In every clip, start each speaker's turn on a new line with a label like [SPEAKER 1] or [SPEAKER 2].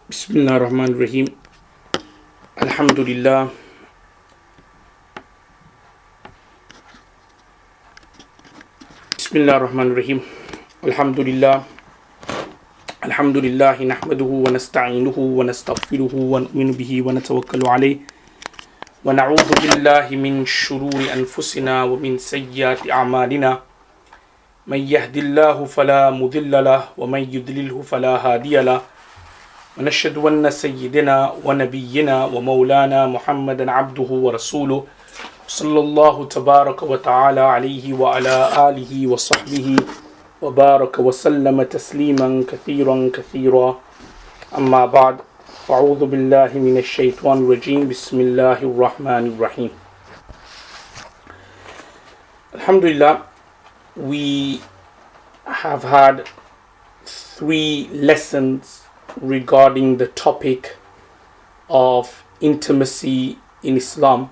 [SPEAKER 1] Bismillah ar-Rahman ar-Rahim. Alhamdulillah. Bismillah ar-Rahman ar-Rahim. Alhamdulillah. Alhamdulillah. Nahmaduhu wa nasta'inuhu wa nastaghfiruhu wa nu'minu bihi wa natawakkalu alayh. Wa na'udhu billahi min shururi anfusina wa min sayyiati a'malina. Man yahdillahu fala mudilla lahu wa man yudlilhu fala hadiya lahu. ونشهد أن سيدنا ونبينا ومولانا محمدا عبده ورسوله صلى الله تبارك وتعالى عليه وعلى آله وصحبه وبارك وسلم تسليما كثيرا كثيرا أما بعد فأعوذ بالله من الشيطان الرجيم بسم الله الرحمن الرحيم. Alhamdulillah, we have had 3 lessons regarding the topic of intimacy in Islam,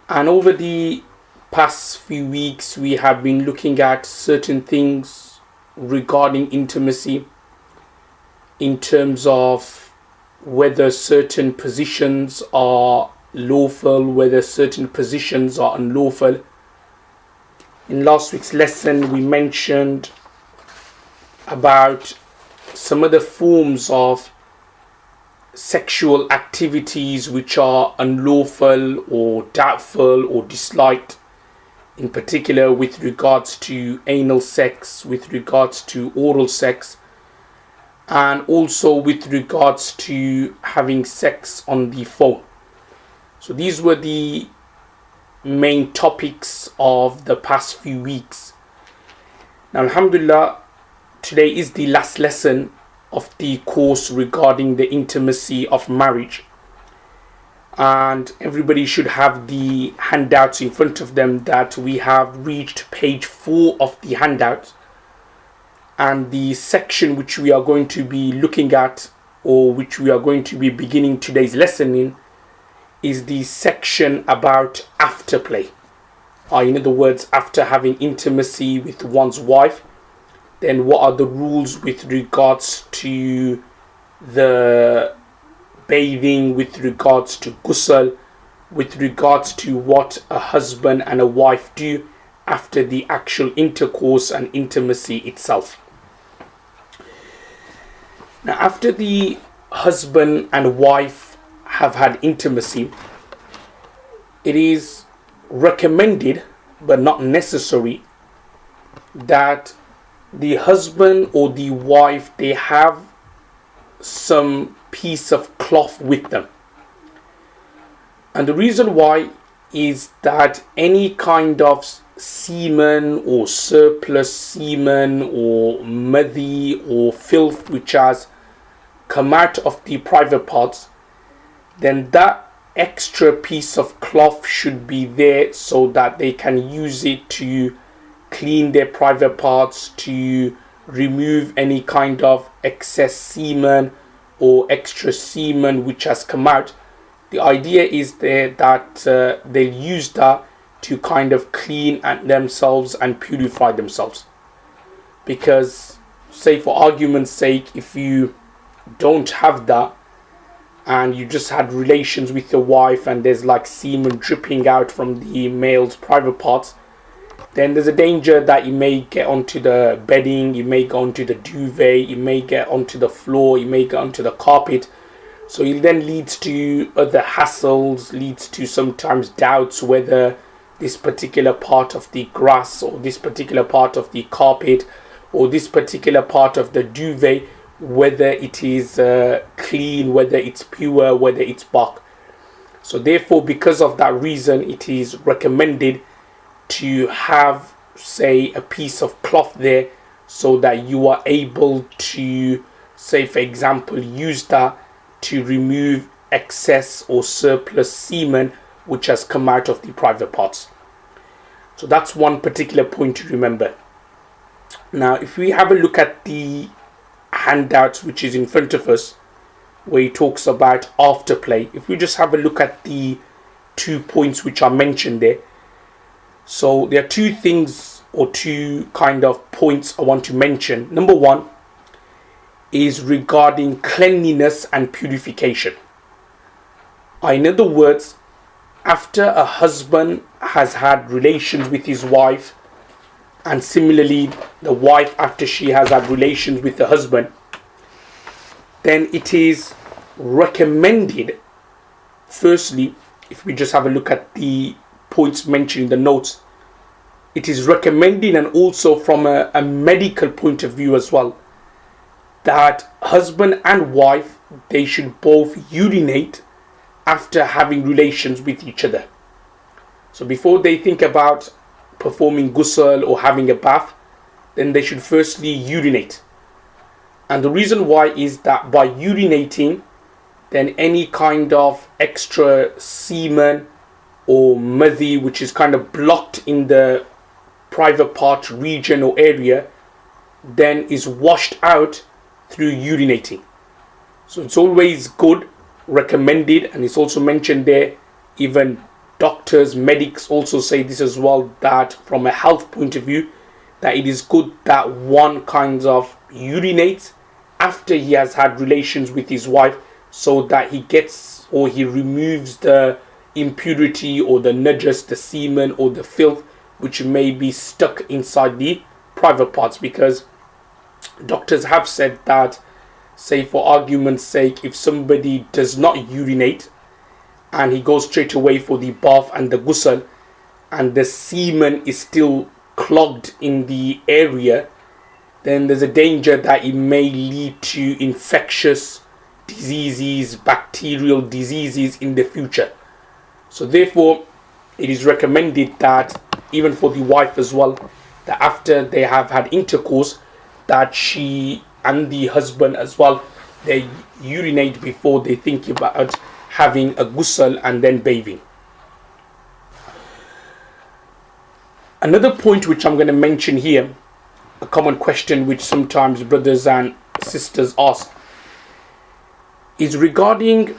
[SPEAKER 1] and over the past few weeks we have been looking at certain things regarding intimacy in terms of whether certain positions are lawful, whether certain positions are unlawful. In last week's lesson we mentioned about some of the forms of sexual activities which are unlawful or doubtful or disliked, in particular with regards to anal sex, with regards to oral sex, and also with regards to having sex on the phone. So these were the main topics of the past few weeks. Now, alhamdulillah, today is the last lesson of the course regarding the intimacy of marriage, and everybody should have the handouts in front of them that we have reached page 4 of the handout, and the section which we are going to be looking at, or which we are going to be beginning today's lesson in, is the section about afterplay. In other words, after having intimacy with one's wife, then what are the rules with regards to the bathing, with regards to ghusl, with regards to what a husband and a wife do after the actual intercourse and intimacy itself. Now, after the husband and wife have had intimacy, it is recommended but not necessary that the husband or the wife, they have some piece of cloth with them. And the reason why is that any kind of semen or surplus semen or muddy or filth which has come out of the private parts, then that extra piece of cloth should be there so that they can use it to clean their private parts, to remove any kind of excess semen or extra semen which has come out. The idea is there that they'll use that to kind of clean themselves and purify themselves. Because, say for argument's sake, if you don't have that and you just had relations with your wife and there's like semen dripping out from the male's private parts, then there's a danger that you may get onto the bedding, you may get onto the duvet, you may get onto the floor, you may get onto the carpet. So it then leads to other hassles, leads to sometimes doubts whether this particular part of the grass or this particular part of the carpet or this particular part of the duvet, whether it is clean, whether it's pure, whether it's bark. So therefore, because of that reason, it is recommended to have, say, a piece of cloth there so that you are able to, say for example, use that to remove excess or surplus semen which has come out of the private parts. So that's one particular point to remember. Now, if we have a look at the handouts which is in front of us, where he talks about afterplay, if we just have a look at the 2 points which are mentioned there. So there are 2 things or 2 kind of points I want to mention. Number 1 is regarding cleanliness and purification. In other words, after a husband has had relations with his wife, and similarly the wife after she has had relations with the husband, then it is recommended, firstly, if we just have a look at the points mentioned in the notes, it is recommended, and also from a medical point of view as well, that husband and wife, they should both urinate after having relations with each other. So before they think about performing ghusl or having a bath, then they should firstly urinate. And the reason why is that by urinating, then any kind of extra semen or madhi, which is kind of blocked in the private part region or area, then is washed out through urinating. So it's always good, recommended, and it's also mentioned there, even doctors, medics also say this as well, that from a health point of view, that it is good that one kind of urinates after he has had relations with his wife, so that he gets, or he removes the impurity or the najas, the semen or the filth which may be stuck inside the private parts. Because doctors have said that, say for argument's sake, if somebody does not urinate and he goes straight away for the bath and the ghusl, and the semen is still clogged in the area, then there's a danger that it may lead to infectious diseases, bacterial diseases in the future. So therefore, it is recommended that even for the wife as well, that after they have had intercourse, that she and the husband as well, they urinate before they think about having a ghusl and then bathing. Another point which I'm going to mention here, a common question which sometimes brothers and sisters ask, is regarding,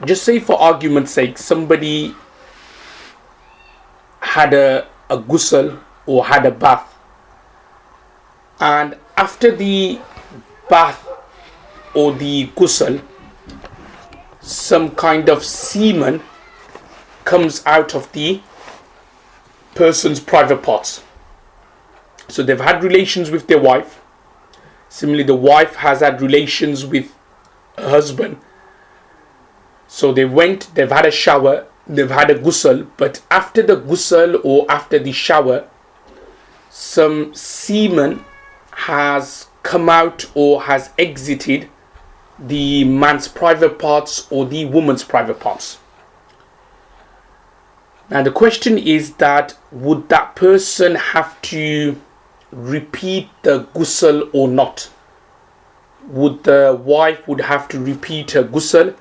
[SPEAKER 1] just say for argument's sake, somebody had a ghusl or had a bath, and after the bath or the ghusl, some kind of semen comes out of the person's private parts. So they've had relations with their wife. Similarly, the wife has had relations with her husband. So they've had a shower, they've had a ghusl, but after the ghusl or after the shower, some semen has come out or has exited the man's private parts or the woman's private parts. Now the question is that, would that person have to repeat the ghusl or not? Would the wife would have to repeat her ghusl?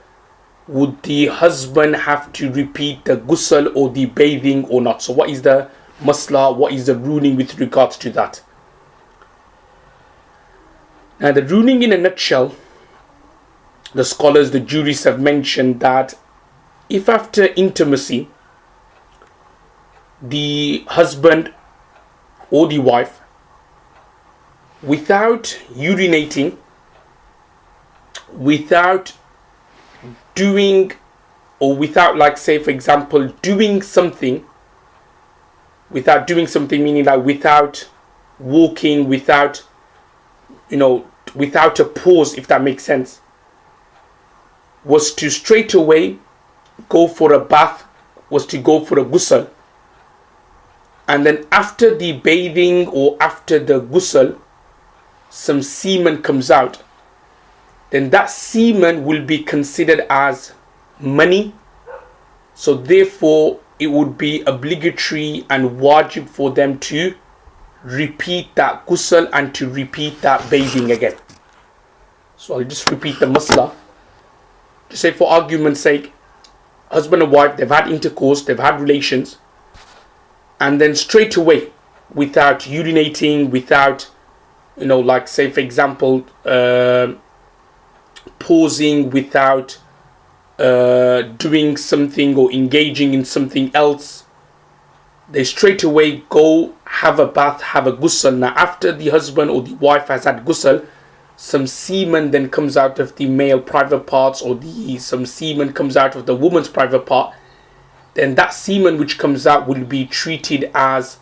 [SPEAKER 1] Would the husband have to repeat the ghusl or the bathing or not? So what is the masla, what is the ruling with regards to that? Now the ruling in a nutshell, the scholars, the jurists have mentioned that if after intimacy the husband or the wife, without urinating, without doing, or without, like say for example, doing something, without doing something meaning like without walking, without, without a pause, if that makes sense, was to straight away go for a bath, was to go for a ghusl, and then after the bathing or after the ghusl, some semen comes out, then that semen will be considered as money. So therefore, it would be obligatory and wajib for them to repeat that ghusl and to repeat that bathing again. So I'll just repeat the masla. Just say for argument's sake, husband and wife, they've had intercourse, they've had relations, and then straight away, without urinating, without, like say for example, pausing, without doing something or engaging in something else, they straight away go have a bath, have a ghusl. Now after the husband or the wife has had ghusl, some semen then comes out of the male private parts, or some semen comes out of the woman's private part. Then that semen which comes out will be treated as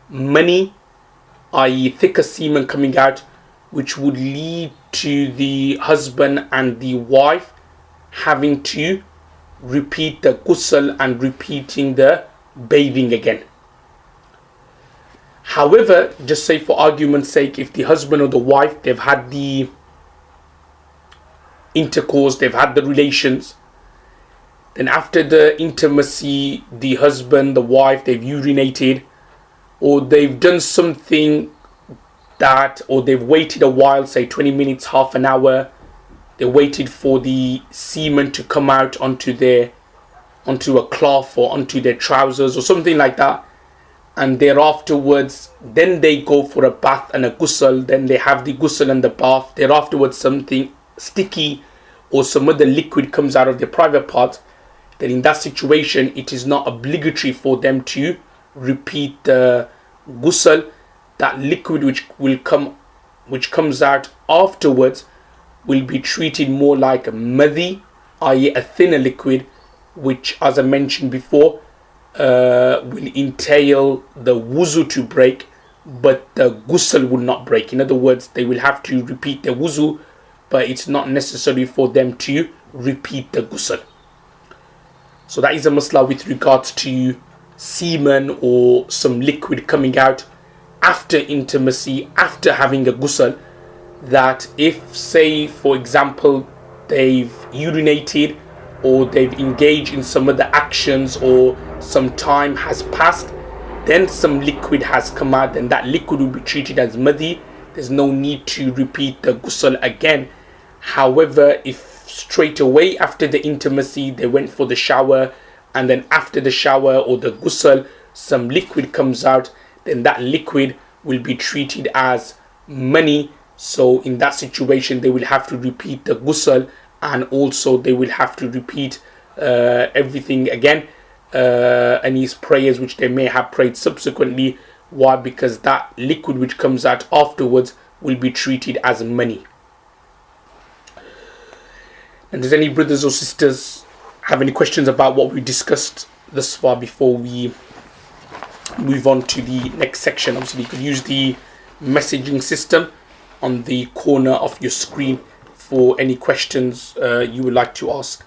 [SPEAKER 1] mani, i.e. thicker semen coming out, which would lead to the husband and the wife having to repeat the ghusl and repeating the bathing again. However, just say for argument's sake, if the husband or the wife, they've had the intercourse, they've had the relations, then after the intimacy, the husband, the wife, they've urinated, or they've done something that, or they've waited a while, say 20 minutes, half an hour, they waited for the semen to come out onto a cloth or onto their trousers or something like that, and thereafterwards then they go for a bath and a ghusl. Then they have the ghusl and the bath. Thereafterwards something sticky or some other liquid comes out of their private parts. Then in that situation it is not obligatory for them to repeat the ghusl. That liquid which comes out afterwards will be treated more like a madhi, i.e. a thinner liquid, which, as I mentioned before, will entail the wuzu to break, but the ghusl will not break. In other words, they will have to repeat the wuzu, but it's not necessary for them to repeat the ghusl. So that is a masla with regards to semen or some liquid coming out after intimacy, after having a ghusl, that if, say for example, they've urinated or they've engaged in some other actions or some time has passed, then some liquid has come out, then that liquid will be treated as madhi. There's no need to repeat the ghusl again. However, if straight away after the intimacy they went for the shower, and then after the shower or the ghusl some liquid comes out, then that liquid will be treated as mani. So in that situation they will have to repeat the ghusl, and also they will have to repeat everything again, any prayers which they may have prayed subsequently. Why? Because that liquid which comes out afterwards will be treated as mani. And does any brothers or sisters have any questions about what we discussed thus far before we move on to the next section? Obviously you could use the messaging system on the corner of your screen for any questions you would like to ask.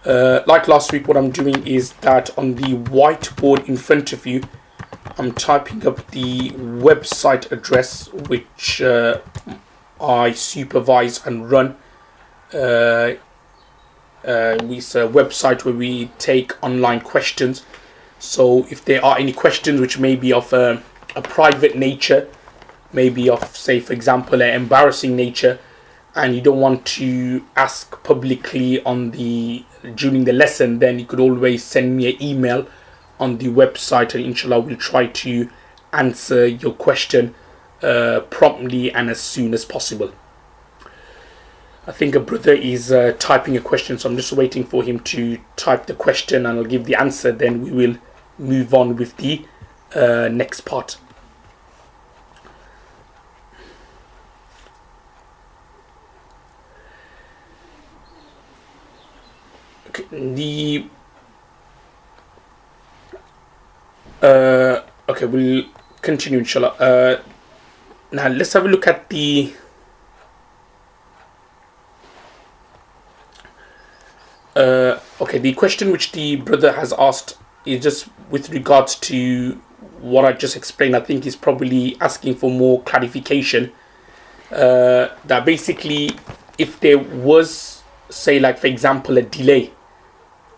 [SPEAKER 1] Like last week, what I'm doing is that on the whiteboard in front of you, I'm typing up the website address which I supervise and run. It's a website where we take online questions. So if there are any questions which may be of a private nature, maybe of, say for example, an embarrassing nature, and you don't want to ask publicly during the lesson, then you could always send me an email on the website, and inshallah we'll try to answer your question promptly and as soon as possible. I think a brother is typing a question, so I'm just waiting for him to type the question and I'll give the answer, then we will move on with the next part. Okay, okay, we'll continue inshallah. Now let's have a look at the okay, the question which the brother has asked is just with regards to what I just explained. I think he's probably asking for more clarification. That basically, if there was, say like for example, a delay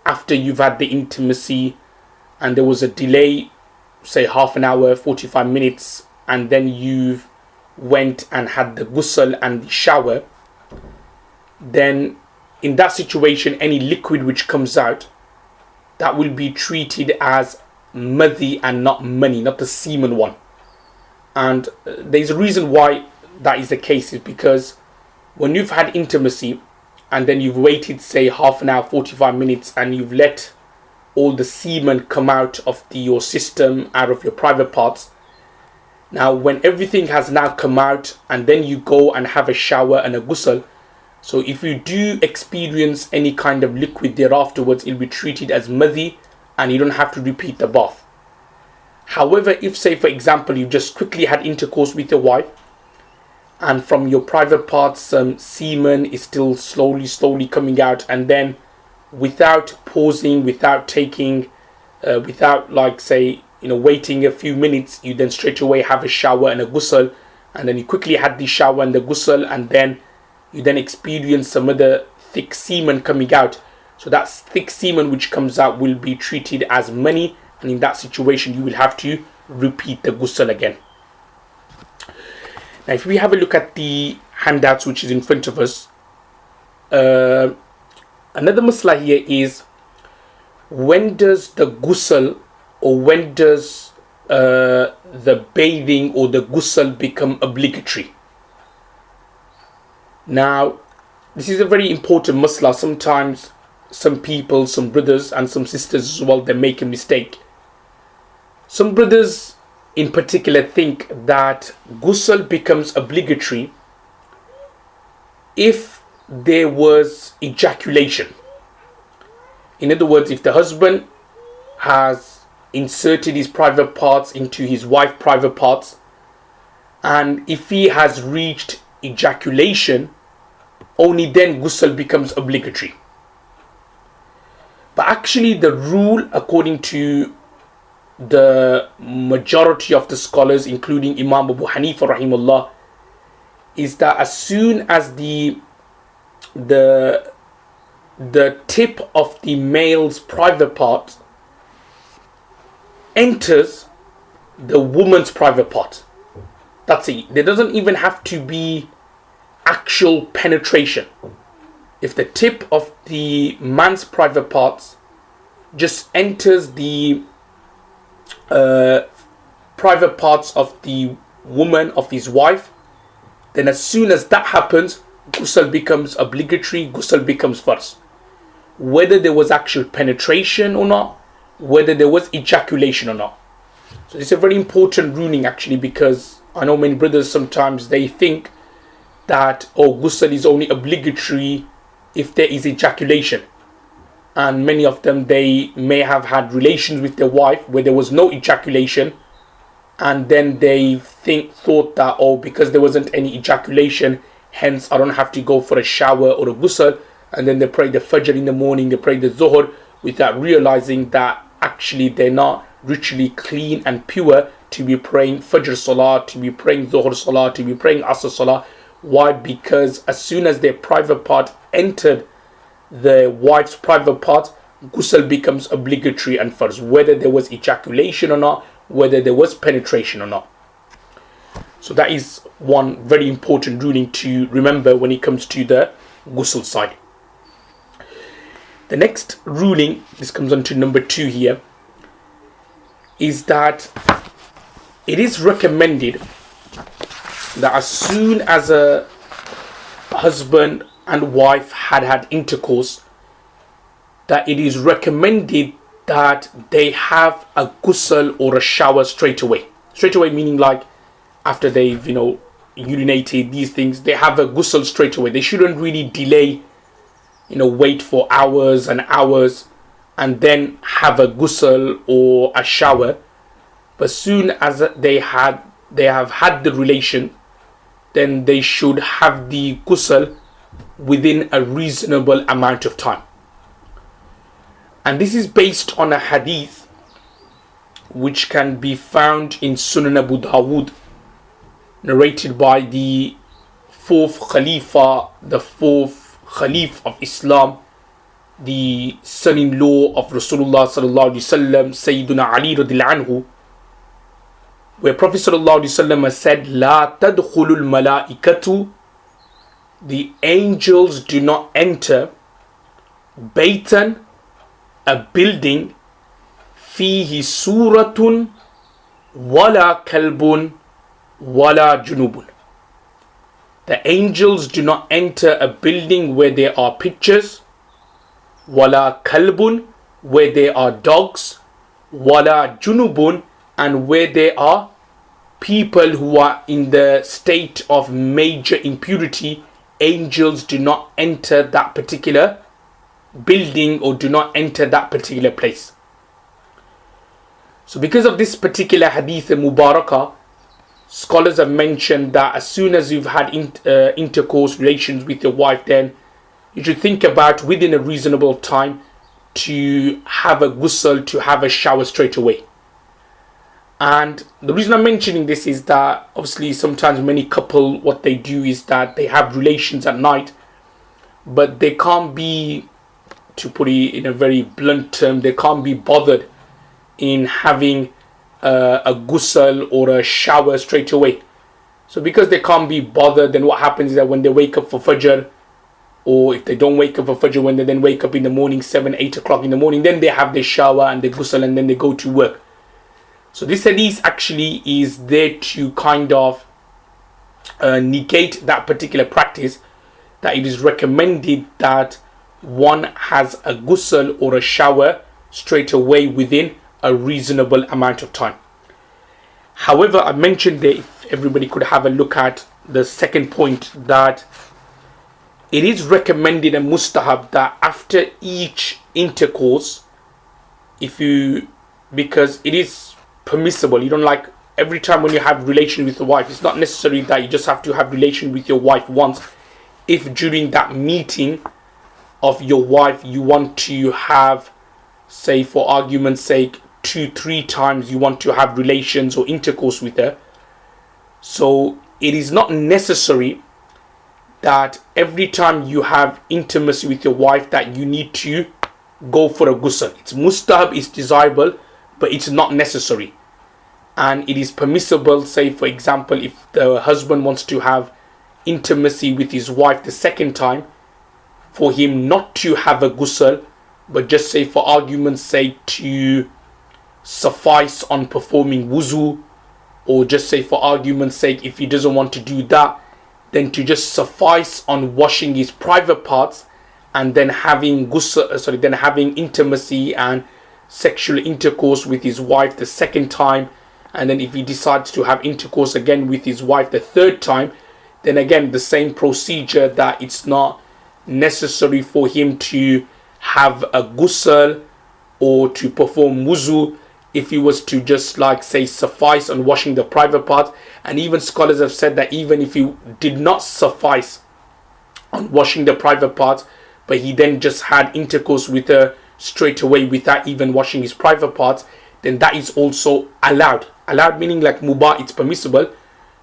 [SPEAKER 1] after you've had the intimacy, and there was a delay, say half an hour, 45 minutes, and then you went and had the ghusl and the shower, then in that situation any liquid which comes out, that will be treated as madhi and not mani, not the semen one. And there's a reason why that is the case, is because when you've had intimacy and then you've waited, say, half an hour, 45 minutes, and you've let all the semen come out of your system, out of your private parts. Now, when everything has now come out, and then you go and have a shower and a ghusl, so if you do experience any kind of liquid there afterwards, it'll be treated as madhi, and you don't have to repeat the bath. However, if, say, for example, you just quickly had intercourse with your wife, and from your private parts some semen is still slowly coming out, and then without pausing, without taking, without, like, say, waiting a few minutes, you then straight away have a shower and a ghusl, and then you quickly had the shower and the ghusl, and then you then experience some other thick semen coming out. So that thick semen which comes out will be treated as mani, and in that situation you will have to repeat the ghusl again. Now, if we have a look at the handouts which is in front of us, another masla here is, when does the ghusl, or when does the bathing or the ghusl become obligatory? Now, this is a very important masla. Sometimes some people, some brothers and some sisters as well, they make a mistake. Some brothers in particular think that ghusl becomes obligatory if there was ejaculation. In other words, if the husband has inserted his private parts into his wife's private parts, and if he has reached ejaculation, only then ghusl becomes obligatory. But actually the rule, according to the majority of the scholars, including Imam Abu Hanifa rahimahullah, is that as soon as the tip of the male's private part enters the woman's private part, that's it. There doesn't even have to be actual penetration. If the tip of the man's private parts just enters the private parts of the woman, of his wife, then as soon as that happens, ghusl becomes obligatory, ghusl becomes farz. Whether there was actual penetration or not, whether there was ejaculation or not. So it's a very important ruling actually, because I know many brothers sometimes they think that, oh, ghusl is only obligatory if there is ejaculation. And many of them, they may have had relations with their wife where there was no ejaculation, and then they thought that, oh, because there wasn't any ejaculation, hence I don't have to go for a shower or a ghusl, and then they pray the fajr in the morning, they pray the zuhr, without realizing that actually they're not ritually clean and pure to be praying fajr salah, to be praying zuhr salah, to be praying asr salah. Why? Because as soon as their private part entered the wife's private part, ghusl becomes obligatory and farz, whether there was ejaculation or not, whether there was penetration or not. So that is one very important ruling to remember when it comes to the ghusl side. The next ruling, this comes on to number 2 here, is that it is recommended that as soon as a husband and wife had intercourse, that it is recommended that they have a ghusl or a shower straight away. Straight away meaning like after they've urinated, these things, they have a ghusl straight away. They shouldn't really delay, wait for hours and hours and then have a ghusl or a shower. But soon as they have had the relation, then they should have the ghusl within a reasonable amount of time. And this is based on a hadith which can be found in Sunan Abu Dawud, narrated by the fourth Khalif of Islam, the son-in-law of Rasulullah sallallahu alaihi wasallam, Sayyiduna Ali radhiyallahu anhu, where Prophet sallallahu alaihi wasallam has said, "La tadkhulul malaikatu," the angels do not enter, baytan, a building, fihi suratun wala kalbun wala junubun, The angels do not enter a building where there are pictures, wala kalbun, where there are dogs, wala junubun, and where there are people who are in the state of major impurity. Angels do not enter that particular building or do not enter that particular place. So because of this particular hadith mubarakah, scholars have mentioned that as soon as you've had intercourse relations with your wife, then you should think about within a reasonable time to have a ghusl, to have a shower straight away. And the reason I'm mentioning this is that obviously sometimes many couple, what they do is that they have relations at night, but they can't be, to put it in a very blunt term, they can't be bothered in having a ghusl or a shower straight away. So because they can't be bothered, then what happens is that when they wake up for Fajr, or if they don't wake up for Fajr, when they then wake up in the morning, 7, 8 o'clock in the morning, then they have their shower and the ghusl and then they go to work. So this hadith actually is there to kind of negate that particular practice, that it is recommended that one has a ghusl or a shower straight away within a reasonable amount of time. However, I mentioned that if everybody could have a look at the second point, that it is recommended and mustahab that after each intercourse, because it is permissible, you don't like every time when you have relation with your wife, it's not necessary that you just have to have relation with your wife once. If during that meeting of your wife you want to have, say for argument's sake, 2-3 times you want to have relations or intercourse with her, so it is not necessary that every time you have intimacy with your wife that you need to go for a ghusl. It's mustahab, it's desirable, but it's not necessary. And it is permissible, say for example, if the husband wants to have intimacy with his wife the second time, for him not to have a ghusl, but just say for argument's sake to suffice on performing wuzu, or just say for argument's sake if he doesn't want to do that, then to just suffice on washing his private parts and then having then having intimacy and sexual intercourse with his wife the second time. And then if he decides to have intercourse again with his wife the third time, then again the same procedure, that it's not necessary for him to have a ghusl or to perform wuzu if he was to just like say suffice on washing the private parts. And even scholars have said that even if he did not suffice on washing the private parts, but he then just had intercourse with her straight away without even washing his private parts, then that is also allowed. Allowed meaning like mubah, it's permissible,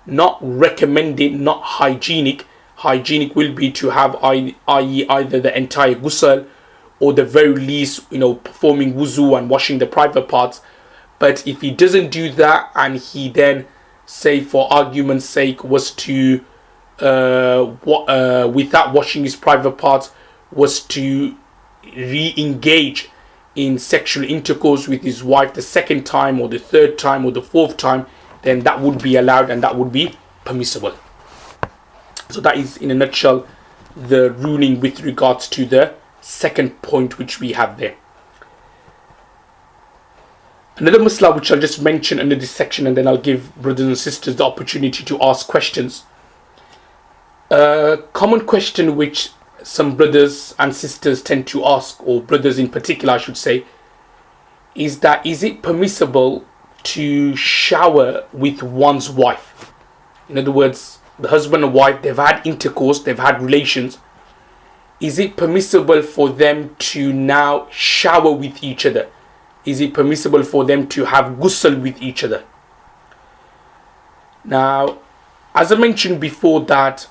[SPEAKER 1] not recommended, not hygienic. Hygienic will be to have i.e. either the entire ghusl or the very least, performing wuzu and washing the private parts. But if he doesn't do that and he then, say for argument's sake, was to without washing his private parts, was to re-engage in sexual intercourse with his wife the second time or the third time or the fourth time, then that would be allowed and that would be permissible. So that is in a nutshell the ruling with regards to the second point which we have there. Another masla which I'll just mention under this section, and then I'll give brothers and sisters the opportunity to ask questions. A common question which some brothers and sisters tend to ask, or brothers in particular I should say, is that is it permissible to shower with one's wife? In other words, the husband and wife, they've had intercourse, they've had relations. Is it permissible for them to now shower with each other? Is it permissible for them to have ghusl with each other? Now, as I mentioned before, that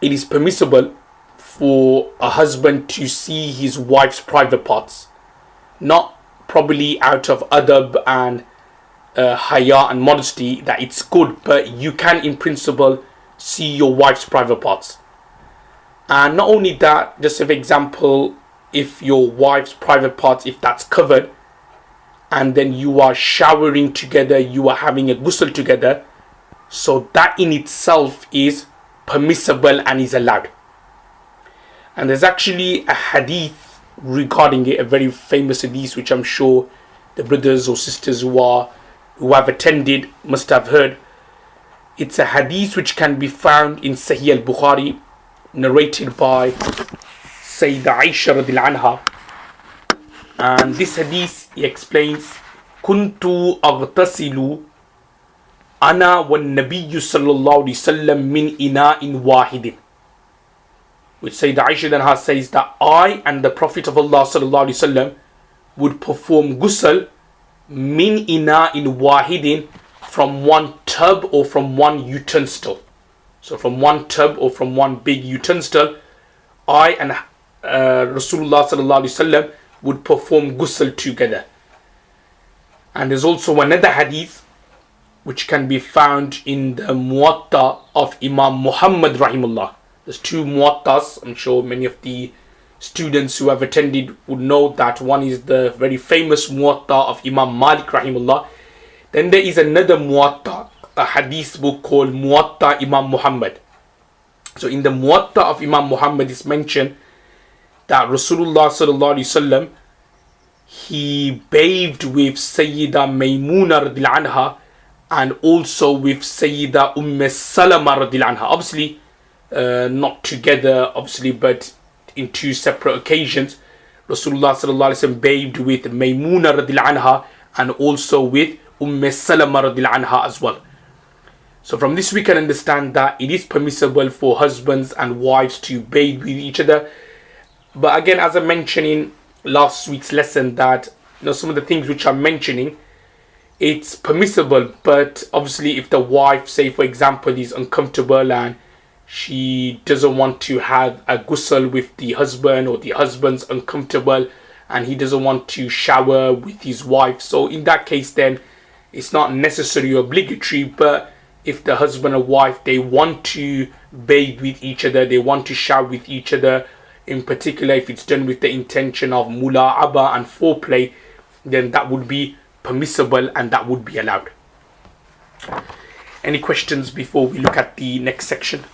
[SPEAKER 1] it is permissible for a husband to see his wife's private parts, not probably out of adab and haya and modesty, that it's good, but you can in principle see your wife's private parts. And not only that, just for example, if your wife's private parts, if that's covered, and then you are showering together, you are having a ghusl together, so that in itself is permissible and is allowed. And there's actually a hadith regarding it, a very famous hadith which I'm sure the brothers or sisters who have attended must have heard. It's a hadith which can be found in Sahih al-Bukhari, narrated by Sayyidah Aisha radhiyallahu anha. And this hadith, he explains, Kuntu aghtasilu ana wan nabiyyu sallallahu alayhi wasallam min ina'in wahidin. Which Sayyidah Aisha then says that I and the Prophet of Allah sallallahu alayhi wasallam would perform ghusl min ina'in wahidin, from one tub or from one utensil. So from one tub or from one big utensil, I and Rasulullah sallallahu alayhi wasallam would perform ghusl together. And there's also another hadith which can be found in the Muwatta of Imam Muhammad rahimullah. There's two Muwattas. I'm sure many of the students who have attended would know that one is the very famous Muwatta of Imam Malik rahimullah. Then there is another Muwatta, a hadith book called Muwatta Imam Muhammad. So in the Muwatta of Imam Muhammad is mentioned that Rasulullah sallallahu alaihi wasallam, he bathed with Sayyida Maymuna radhiyallahu anha and also with Sayyida Salama radhiyallahu anha. Obviously, not together, obviously, but in two separate occasions. Rasulullah sallallahu alaihi wasallam bathed with Maymuna radhiyallahu anha and also with Salama radhiyallahu anha as well. So from this we can understand that it is permissible for husbands and wives to bathe with each other. But again, as I mentioned in last week's lesson, that some of the things which I'm mentioning, it's permissible, but obviously if the wife, say for example, is uncomfortable and she doesn't want to have a ghusl with the husband, or the husband's uncomfortable and he doesn't want to shower with his wife, so in that case then it's not necessarily obligatory. But if the husband and wife, they want to bathe with each other, they want to shower with each other, in particular if it's done with the intention of mula'aba and foreplay, then that would be permissible and that would be allowed. Any questions before we look at the next section?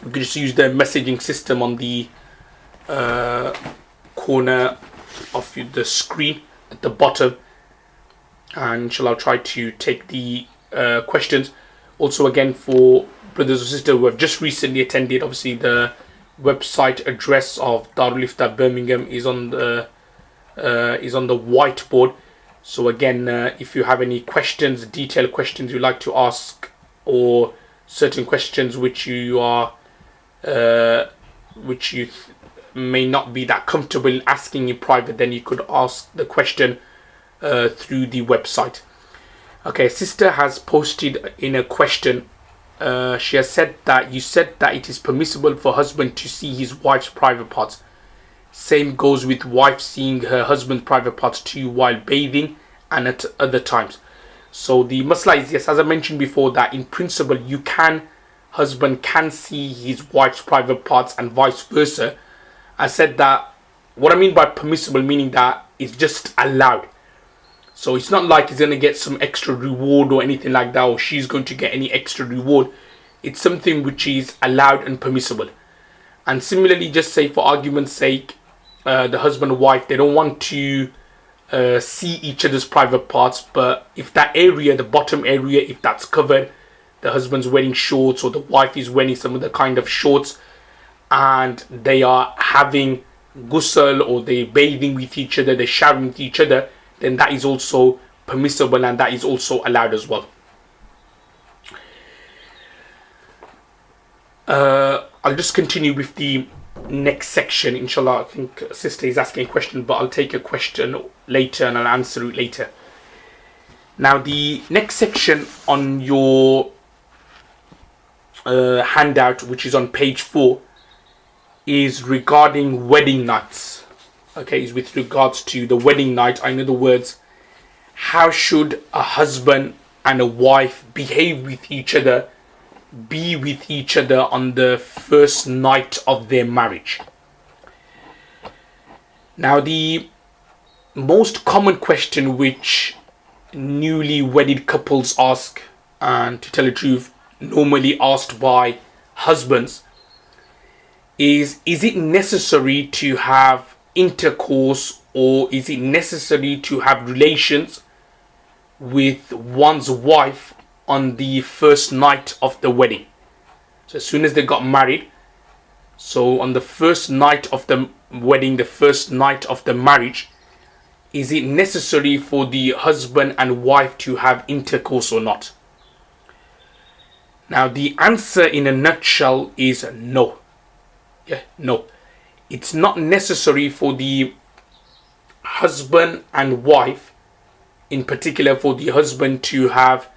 [SPEAKER 1] We could just use the messaging system on the corner of the screen at the bottom, and inshallah I'll try to take the questions. Also, again, for brothers or sisters who have just recently attended, obviously the website address of Darul Ifta Birmingham is on the whiteboard. So again, if you have any questions, detailed questions you'd like to ask, or certain questions which you are may not be that comfortable in asking in private, then you could ask the question through the website. Okay, sister has posted in a question. She has said that you said that it is permissible for husband to see his wife's private parts. Same goes with wife seeing her husband's private parts too while bathing and at other times. So the masla is, yes, as I mentioned before, that in principle husband can see his wife's private parts and vice versa. I said that what I mean by permissible, meaning that it's just allowed. So it's not like he's going to get some extra reward or anything like that, or she's going to get any extra reward. It's something which is allowed and permissible. And similarly, just say for argument's sake, the husband and wife, they don't want to see each other's private parts, but if that area, the bottom area, if that's covered, the husband's wearing shorts or the wife is wearing some other kind of shorts, and they are having ghusl or they're bathing with each other, they're showering with each other, then that is also permissible and that is also allowed as well. I'll just continue with the next section, inshallah. I think sister is asking a question, but I'll take a question later and I'll answer it later. Now the next section on your handout, which is on page 4, is regarding wedding nights. Okay, is with regards to the wedding night. In other words, how should a husband and a wife behave with each other, be with each other on the first night of their marriage? Now, the most common question which newly wedded couples ask, and to tell the truth, normally asked by husbands is it necessary to have intercourse, or is it necessary to have relations with one's wife on the first night of the wedding? So as soon as they got married, so on the first night of the wedding, the first night of the marriage, is it necessary for the husband and wife to have intercourse or not? Now the answer in a nutshell is no. No. It's not necessary for the husband and wife, in particular for the husband to have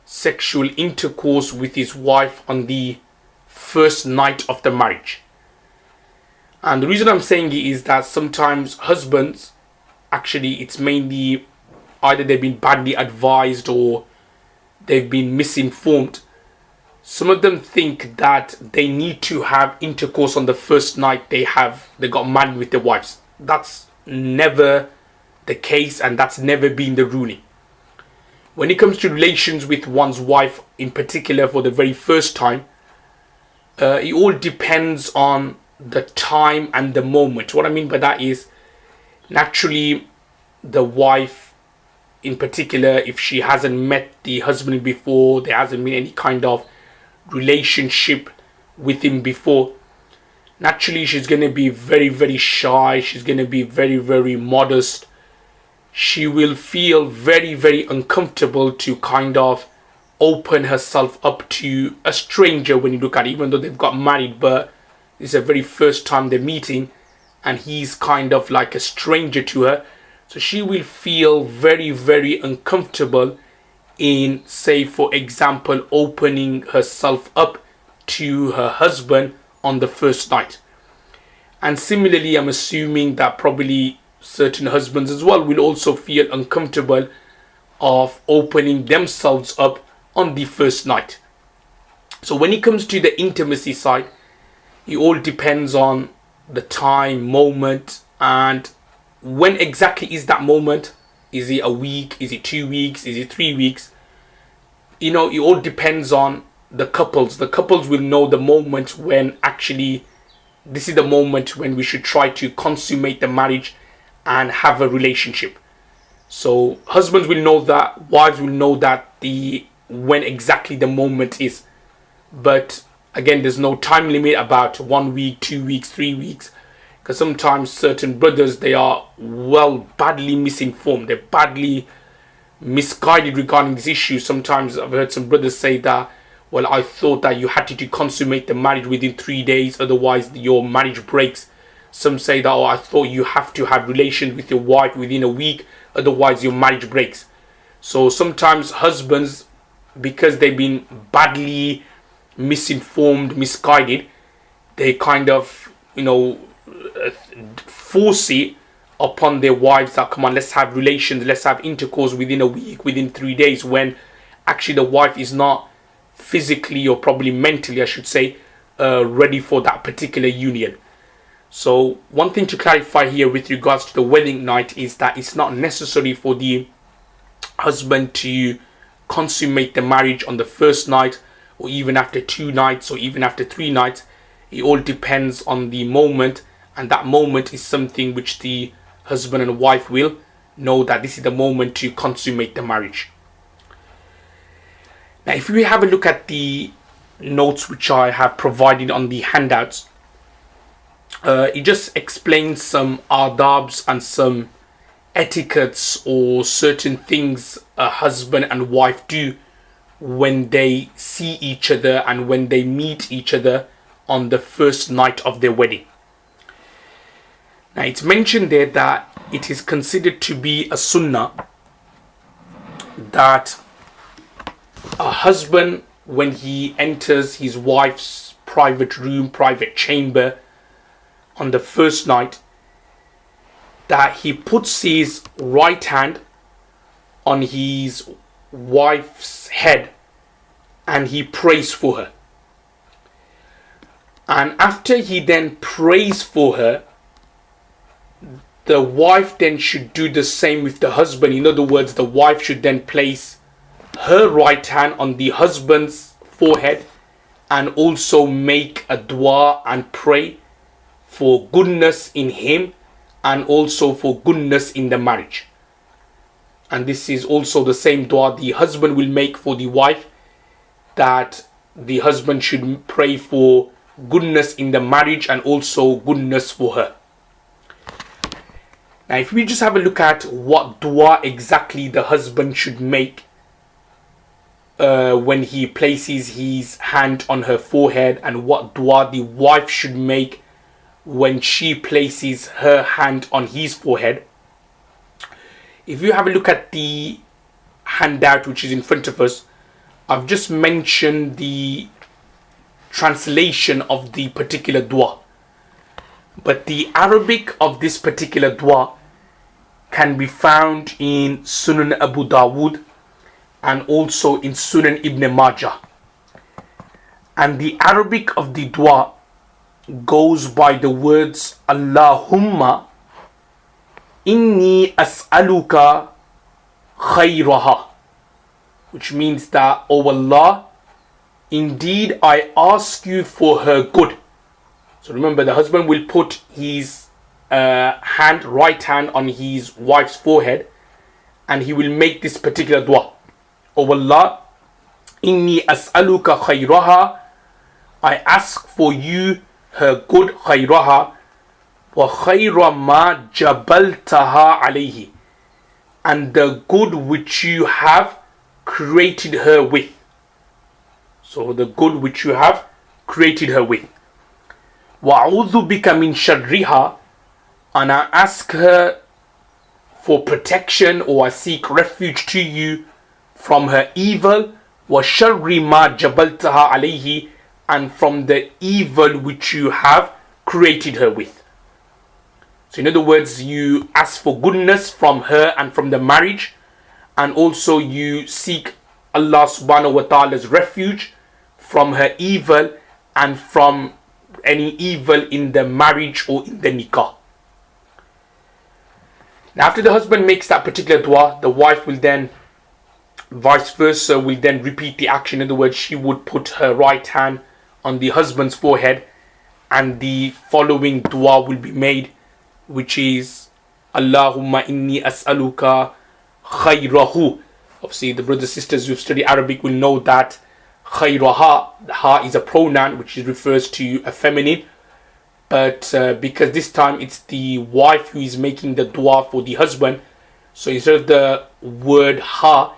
[SPEAKER 1] sexual intercourse with his wife on the first night of the marriage. And the reason I'm saying it is that sometimes husbands, actually it's mainly either they've been badly advised or they've been misinformed. Some of them think that they need to have intercourse on the first night they got married with their wives. That's never the case, and that's never been the ruling. When it comes to relations with one's wife, in particular for the very first time, it all depends on the time and the moment. What I mean by that is, naturally, the wife, in particular, if she hasn't met the husband before, there hasn't been any kind of relationship with him before, naturally she's going to be very, very shy. She's going to be very, very modest. She will feel very, very uncomfortable to kind of open herself up to a stranger when you look at it, even though they've got married, but it's the very first time they're meeting and he's kind of like a stranger to her. So she will feel very, very uncomfortable in, say for example, opening herself up to her husband on the first night. And similarly, I'm assuming that probably certain husbands as well will also feel uncomfortable of opening themselves up on the first night. So when it comes to the intimacy side, it all depends on the time, moment, and when exactly is that moment. Is it a week? Is it 2 weeks? Is it 3 weeks? It all depends on the couples. The couples will know the moment when actually this is the moment when we should try to consummate the marriage and have a relationship. So husbands will know that, wives will know that when exactly the moment is. But again, there's no time limit about 1 week, 2 weeks, 3 weeks. Because sometimes certain brothers, they are badly misinformed. They're badly misguided regarding this issue. Sometimes I've heard some brothers say that, well, I thought that you had to consummate the marriage within 3 days, otherwise your marriage breaks. Some say that, I thought you have to have relations with your wife within a week, otherwise your marriage breaks. So sometimes husbands, because they've been badly misinformed, misguided, they kind of, force it upon their wives that, come on, let's have relations, let's have intercourse within a week, within 3 days, when actually the wife is not physically, or probably mentally I should say, ready for that particular union. So one thing to clarify here with regards to the wedding night is that it's not necessary for the husband to consummate the marriage on the first night, or even after 2 nights, or even after 3 nights. It all depends on the moment, and that moment is something which the husband and wife will know that this is the moment to consummate the marriage. Now, if we have a look at the notes which I have provided on the handouts, it just explains some adabs and some etiquettes or certain things a husband and wife do when they see each other and when they meet each other on the first night of their wedding. Now, it's mentioned there that it is considered to be a sunnah that a husband, when he enters his wife's private room, private chamber on the first night, that he puts his right hand on his wife's head and he prays for her. And after he then prays for her, the wife then should do the same with the husband. In other words, the wife should then place her right hand on the husband's forehead and also make a dua and pray for goodness in him and also for goodness in the marriage. And this is also the same dua the husband will make for the wife, that the husband should pray for goodness in the marriage and also goodness for her. Now, if we just have a look at what dua exactly the husband should make when he places his hand on her forehead, and what dua the wife should make when she places her hand on his forehead. If you have a look at the handout which is in front of us, I've just mentioned the translation of the particular dua. But the Arabic of this particular dua can be found in Sunan Abu Dawud and also in Sunan Ibn Majah. And the Arabic of the dua goes by the words Allahumma inni as'aluka khayraha, which means that, O Allah, indeed I ask you for her good. So remember, the husband will put his right hand on his wife's forehead and he will make this particular dua. O Allah, inni as'aluka khayraha, I ask for you her good, khayraha, wa khayra ma jabaltaha alayhi, and the good which you have created her with. So the good which you have created her with. Wa'udhu bika min sharriha, and I ask her for protection, or I seek refuge to you from her evil. Wa sharri ma jabaltaha alayhi, and from the evil which you have created her with. So in other words, you ask for goodness from her and from the marriage, and also you seek Allah subhanahu wa ta'ala's refuge from her evil and from any evil in the marriage or in the nikah. Now, after the husband makes that particular dua, the wife will then, vice versa, will then repeat the action. In other words, she would put her right hand on the husband's forehead and the following dua will be made, which is Allahumma inni as'aluka khayrahu. Obviously, the brothers and sisters who study Arabic will know that khayraha, the ha is a pronoun which refers to a feminine, but because this time it's the wife who is making the dua for the husband, so instead of the word ha,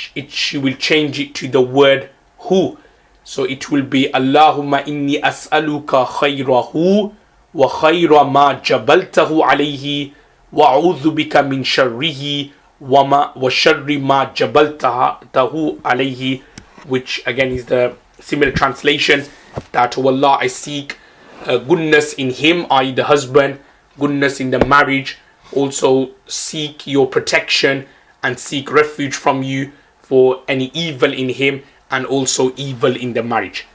[SPEAKER 1] she will change it to the word hu. So it will be Allahumma inni as'aluka khayrahu wa khayra ma jabaltahu alayhi wa a'udhu bika min sharrihi wa sharri ma jabaltahu alayhi, which again is the similar translation that, O Allah, I seek goodness in him, i.e. the husband, goodness in the marriage, also seek your protection and seek refuge from you for any evil in him and also evil in the marriage.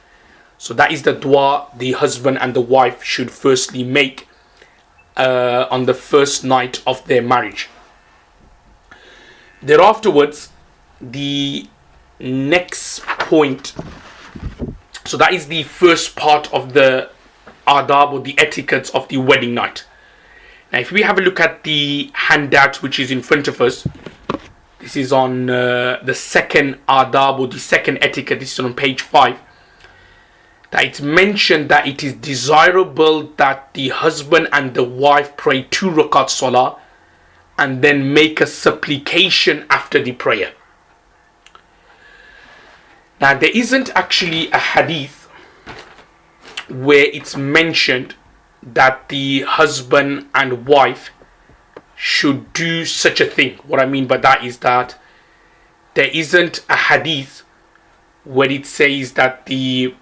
[SPEAKER 1] So that is the dua the husband and the wife should firstly make on the first night of their marriage. Thereafterwards, the next point, so that is the first part of the adab or the etiquettes of the wedding night. Now, if we have a look at the handout which is in front of us, this is on the second adab or the second etiquette. This is on page 5. That it's mentioned that it is desirable that the husband and the wife pray 2 rakat salah and then make a supplication after the prayer. Now, there isn't actually a hadith where it's mentioned that the husband and wife should do such a thing. What I mean by that is that there isn't a hadith where it says that the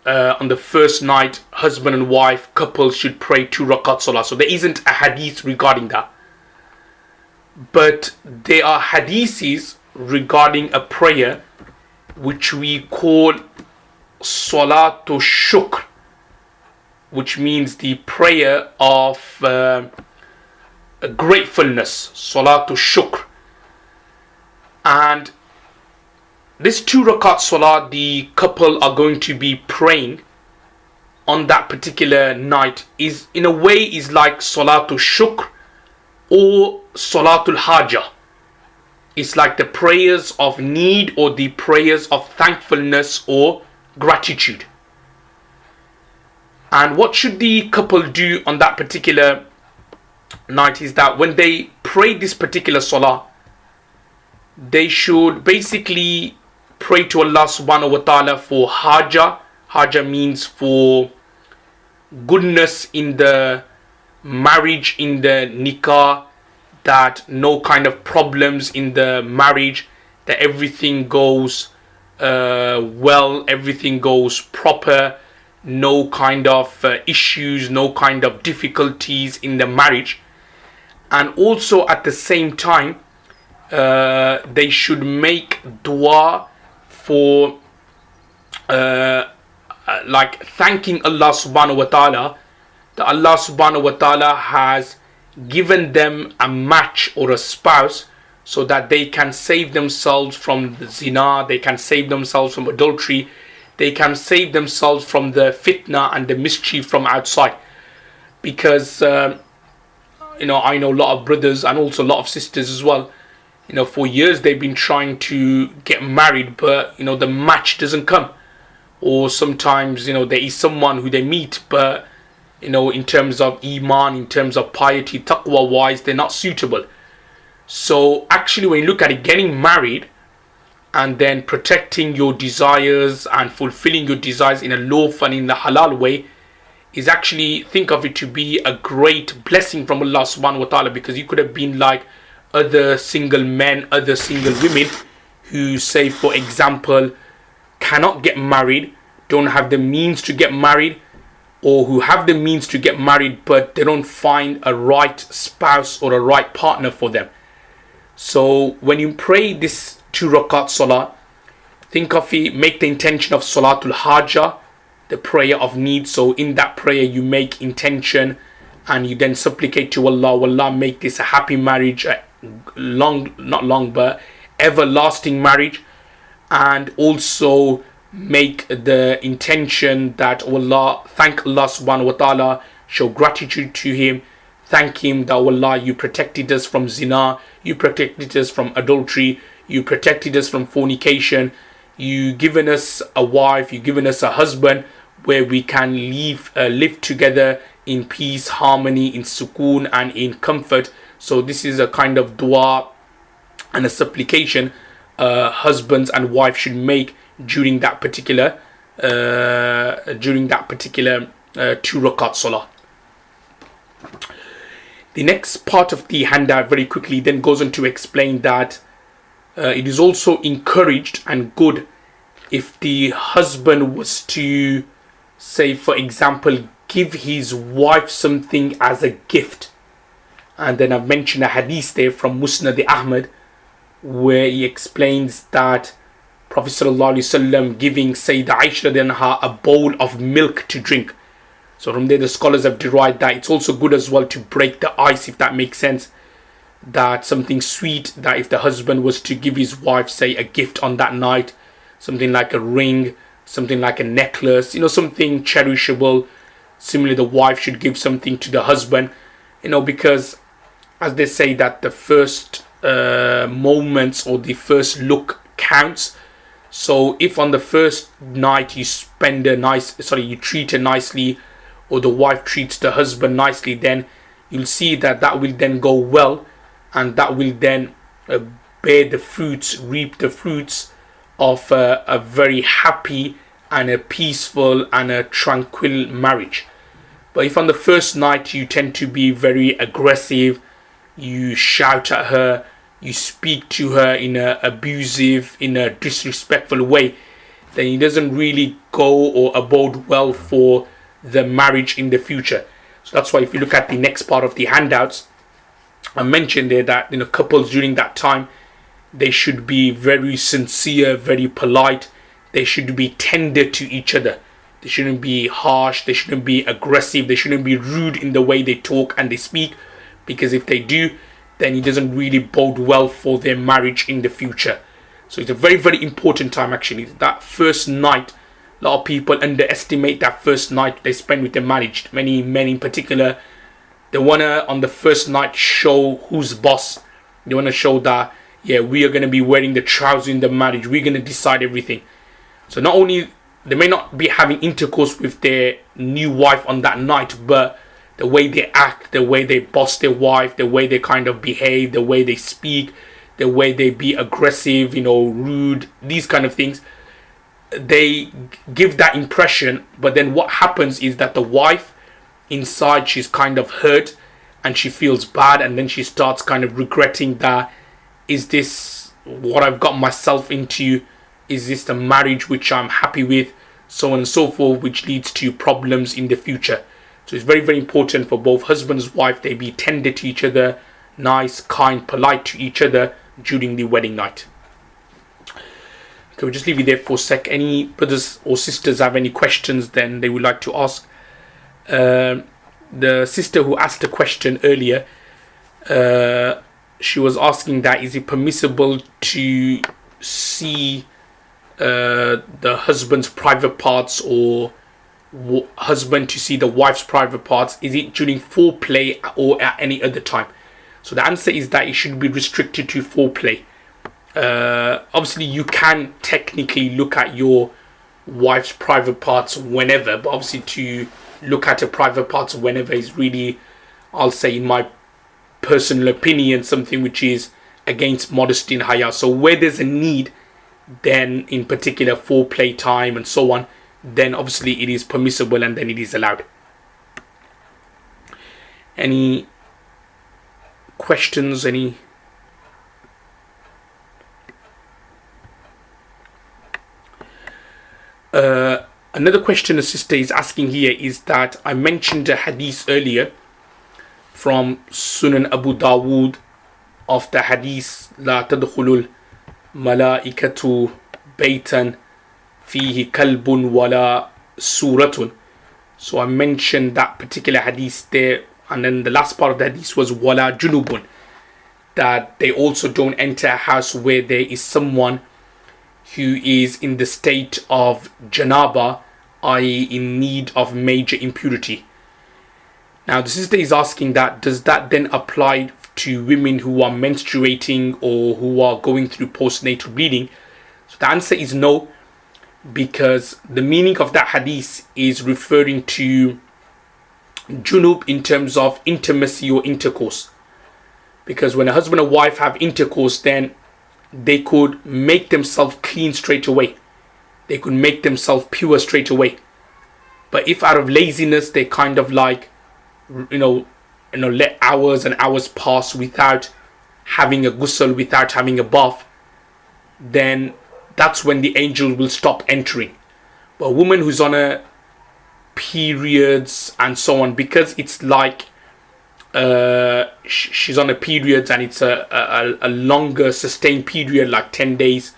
[SPEAKER 1] on the first night, husband and wife couples should pray 2 rakat salah. So there isn't a hadith regarding that. But there are hadiths regarding a prayer which we call Salatul Shukr, which means the prayer of gratefulness, Salatul Shukr. And this 2 rakat salah the couple are going to be praying on that particular night is in a way is like salatul shukr or salatul haja. It's like the prayers of need or the prayers of thankfulness or gratitude. And what should the couple do on that particular night is that when they pray this particular salah, they should basically pray to Allah subhanahu wa ta'ala for haja. Haja means for goodness in the marriage, in the nikah, that no kind of problems in the marriage, that everything goes well, everything goes proper, no kind of issues, no kind of difficulties in the marriage. And also at the same time, they should make dua for like thanking Allah subhanahu wa ta'ala, that Allah subhanahu wa ta'ala has given them a match or a spouse so that they can save themselves from the zina, they can save themselves from adultery, they can save themselves from the fitna and the mischief from outside. Because I know a lot of brothers and also a lot of sisters as well, for years they've been trying to get married, but the match doesn't come. Or sometimes there is someone who they meet, but in terms of iman, in terms of piety, taqwa wise, they're not suitable. So actually when you look at it, getting married and then protecting your desires and fulfilling your desires in a lawful and in the halal way is actually, think of it to be a great blessing from Allah subhanahu wa ta'ala, because you could have been like other single men, other single women who, say for example, cannot get married, don't have the means to get married, or who have the means to get married but they don't find a right spouse or a right partner for them. So when you pray this 2 rakat salah, think of it, make the intention of salatul haja, the prayer of need. So in that prayer you make intention and you then supplicate to Allah, Allah make this a happy marriage, a everlasting marriage. And also make the intention that Allah, thank Allah subhanahu wa ta'ala, show gratitude to him, thank him that Allah, you protected us from zina, you protected us from adultery, you protected us from fornication, you given us a wife, you given us a husband where we can live together in peace, harmony, in sukoon and in comfort. So this is a kind of dua and a supplication husbands and wives should make during that particular 2 rakat salah. The next part of the handout very quickly then goes on to explain that it is also encouraged and good if the husband was to, say for example, give his wife something as a gift. And then I've mentioned a hadith there from Musnad Ahmad where he explains that Prophet ﷺ giving Sayyidah Aisha a bowl of milk to drink. So from there the scholars have derived that it's also good as well to break the ice, if that makes sense. That something sweet, that if the husband was to give his wife, say, a gift on that night, something like a ring, something like a necklace, something cherishable. Similarly, the wife should give something to the husband, because as they say that the first moments or the first look counts. So if on the first night you you treat her nicely, or the wife treats the husband nicely, then you'll see that will then go well, and that will then bear the fruits, reap the fruits of a very happy and a peaceful and a tranquil marriage. But if on the first night you tend to be very aggressive, you shout at her, you speak to her in a abusive, in a disrespectful way, then it doesn't really go or abode well for the marriage in the future. So that's why if you look at the next part of the handouts, I mentioned there that couples during that time, they should be very sincere, very polite. They should be tender to each other. They shouldn't be harsh, they shouldn't be aggressive, they shouldn't be rude in the way they talk and they speak, because if they do, then it doesn't really bode well for their marriage in the future. So it's a very, very important time actually. That first night, a lot of people underestimate that first night they spend with their marriage. Many men in particular, they want to, on the first night, show who's boss. They want to show that, yeah, we are going to be wearing the trousers in the marriage. We're going to decide everything. So not only, they may not be having intercourse with their new wife on that night, but the way they act, the way they boss their wife, the way they kind of behave, the way they speak, the way they be aggressive, rude, these kind of things, they give that impression. But then what happens is that the wife inside, she's kind of hurt and she feels bad, and then she starts kind of regretting that, is this what I've got myself into? Is this the marriage which I'm happy with? So on and so forth, which leads to problems in the future. So it's very, very important for both husband and wife, they be tender to each other, nice, kind, polite to each other during the wedding night. Okay, we'll just leave you there for a sec. Any brothers or sisters have any questions then they would like to ask? The sister who asked the question earlier, she was asking that, is it permissible to see the husband's private parts, or husband to see the wife's private parts? Is it during foreplay or at any other time? So the answer is that it should be restricted to foreplay. Obviously you can technically look at your wife's private parts whenever, but obviously to look at her private parts whenever is really, I'll say in my personal opinion, something which is against modesty and haya. So where there's a need, then in particular foreplay time and so on, then obviously it is permissible and then it is allowed. Any questions? Another question a sister is asking here is that I mentioned a hadith earlier from Sunan Abu Dawood of the hadith La tadkhulul malaikatu baytan fihi kalbun wala suratun. So I mentioned that particular hadith there, and then the last part of the hadith was wala junubun, that they also don't enter a house where there is someone who is in the state of janaba, i.e. in need of major impurity. Now the sister is asking that, does that then apply to women who are menstruating or who are going through postnatal bleeding? So the answer is no, because the meaning of that hadith is referring to junub in terms of intimacy or intercourse. Because when a husband and wife have intercourse, then they could make themselves clean straight away. They could make themselves pure straight away. But if out of laziness they kind of like, let hours and hours pass without having a ghusl, without having a bath, then that's when the angel will stop entering. But a woman who's on a periods and so on, because it's like she's on a periods and it's a longer sustained period, like 10 days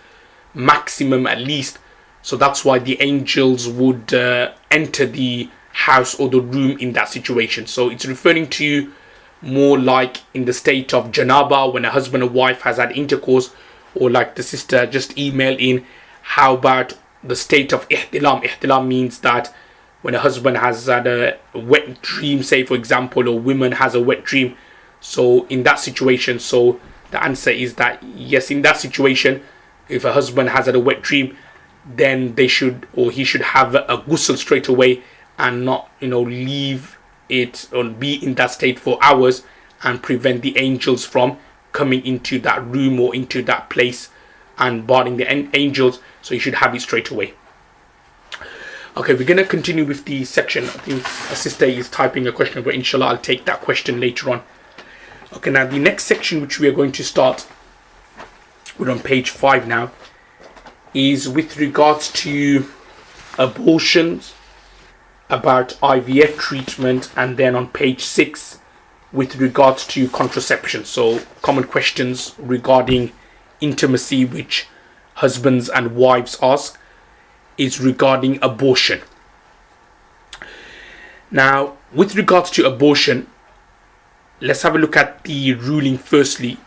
[SPEAKER 1] maximum at least. So that's why the angels would enter the house or the room in that situation. So it's referring to more like in the state of janaba, when a husband and wife has had intercourse, or like the sister just emailed in, how about the state of ihtilam? Ihtilam means that when a husband has had a wet dream, say for example, or woman has a wet dream. So in that situation, so the answer is that yes, in that situation, if a husband has had a wet dream, then they should, or he should have a ghusl straight away, and not leave it or be in that state for hours and prevent the angels from coming into that room or into that place and barring the angels. So you should have it straight away. Okay, we're going to continue with the section. I think a sister is typing a question, but inshallah I'll take that question later on. Okay, now the next section which we are going to start, we're on page 5 now, is with regards to abortions, about IVF treatment, and then on page 6 with regards to contraception. So common questions regarding intimacy which husbands and wives ask is regarding abortion. Now with regards to abortion, let's have a look at the ruling firstly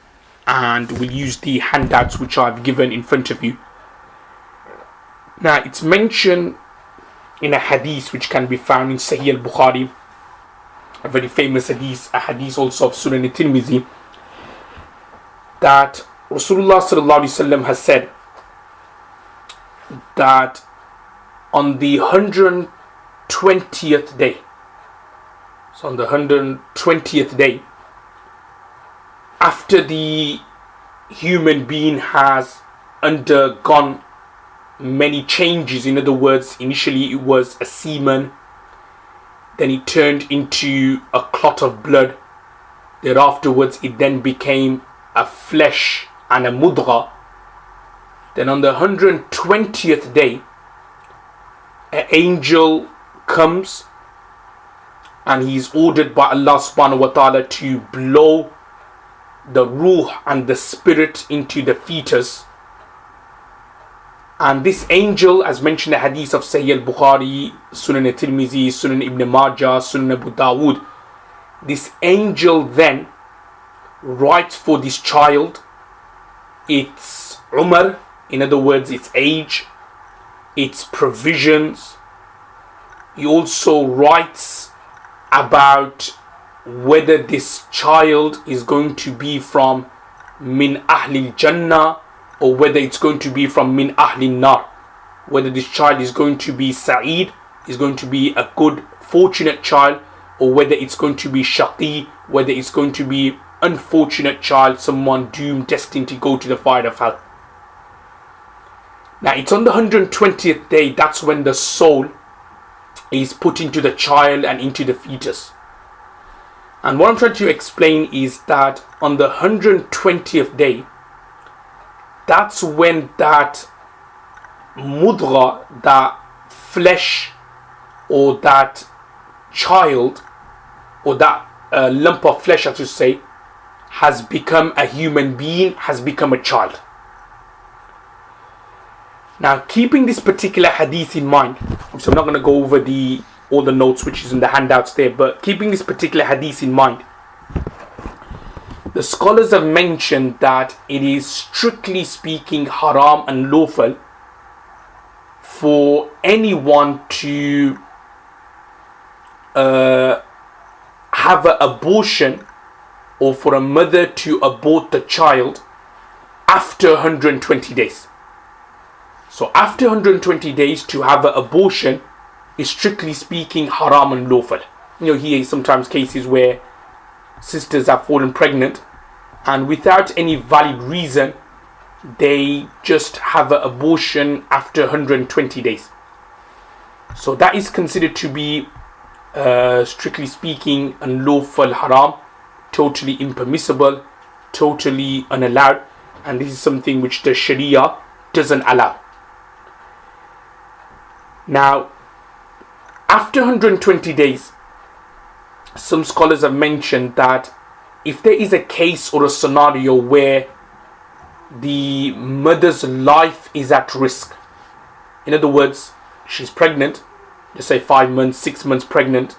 [SPEAKER 1] and we'll use the handouts which I've given in front of you. Now, it's mentioned in a hadith which can be found in Sahih al-Bukhari, a very famous hadith, a hadith also of Sunan al-Tirmidhi, that Rasulullah sallallahu alaihi wasallam has said that on the 120th day, so on the 120th day, after the human being has undergone many changes, in other words, initially it was a semen, then it turned into a clot of blood, thereafterwards it then became a flesh and a mudgha, then on the 120th day an angel comes and he is ordered by Allah subhanahu wa ta'ala to blow the ruh and the spirit into the fetus. And this angel, as mentioned in the hadith of Sahih al-Bukhari, Sunan al-Tirmidhi, Sunan Ibn Majah, Sunan Abu Dawud, this angel then writes for this child its umr, in other words its age, its provisions. He also writes about whether this child is going to be from min ahli jannah or whether it's going to be from min ahli nar, whether this child is going to be sa'id, is going to be a good fortunate child, or whether it's going to be shaqi, whether it's going to be unfortunate child, someone doomed, destined to go to the fire of hell. Now it's on the 120th day, that's when the soul is put into the child and into the fetus. And what I'm trying to explain is that on the 120th day, that's when that mudgha, that flesh, or that child, or that lump of flesh, I should say, has become a human being, has become a child. Now, keeping this particular hadith in mind, so I'm not going to go over all the notes which is in the handouts there, but keeping this particular hadith in mind, the scholars have mentioned that it is strictly speaking haram and lawful for anyone to have an abortion, or for a mother to abort the child after 120 days. So after 120 days to have an abortion is strictly speaking haram and lawful. You know, here sometimes cases where sisters have fallen pregnant and without any valid reason they just have an abortion after 120 days. So that is considered to be strictly speaking unlawful, haram, totally impermissible, totally unallowed, and this is something which the Sharia doesn't allow. Now, after 120 days, some scholars have mentioned that if there is a case or a scenario where the mother's life is at risk, in other words, she's pregnant, let's say 5 months, 6 months pregnant,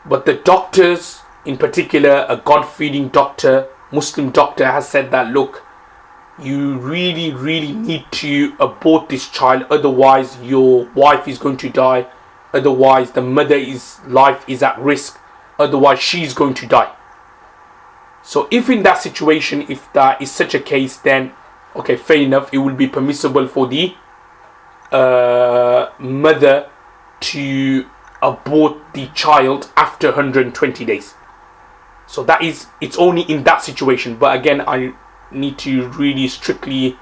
[SPEAKER 1] but the doctors, in particular a God-fearing doctor, Muslim doctor, has said that, look, you really need to abort this child, otherwise your wife is going to die, otherwise the mother's life is at risk, otherwise she's going to die. So if in that situation, if that is such a case, then okay, fair enough, it will be permissible for the mother to abort the child after 120 days. So that is, it's only in that situation. But again, I need to really strictly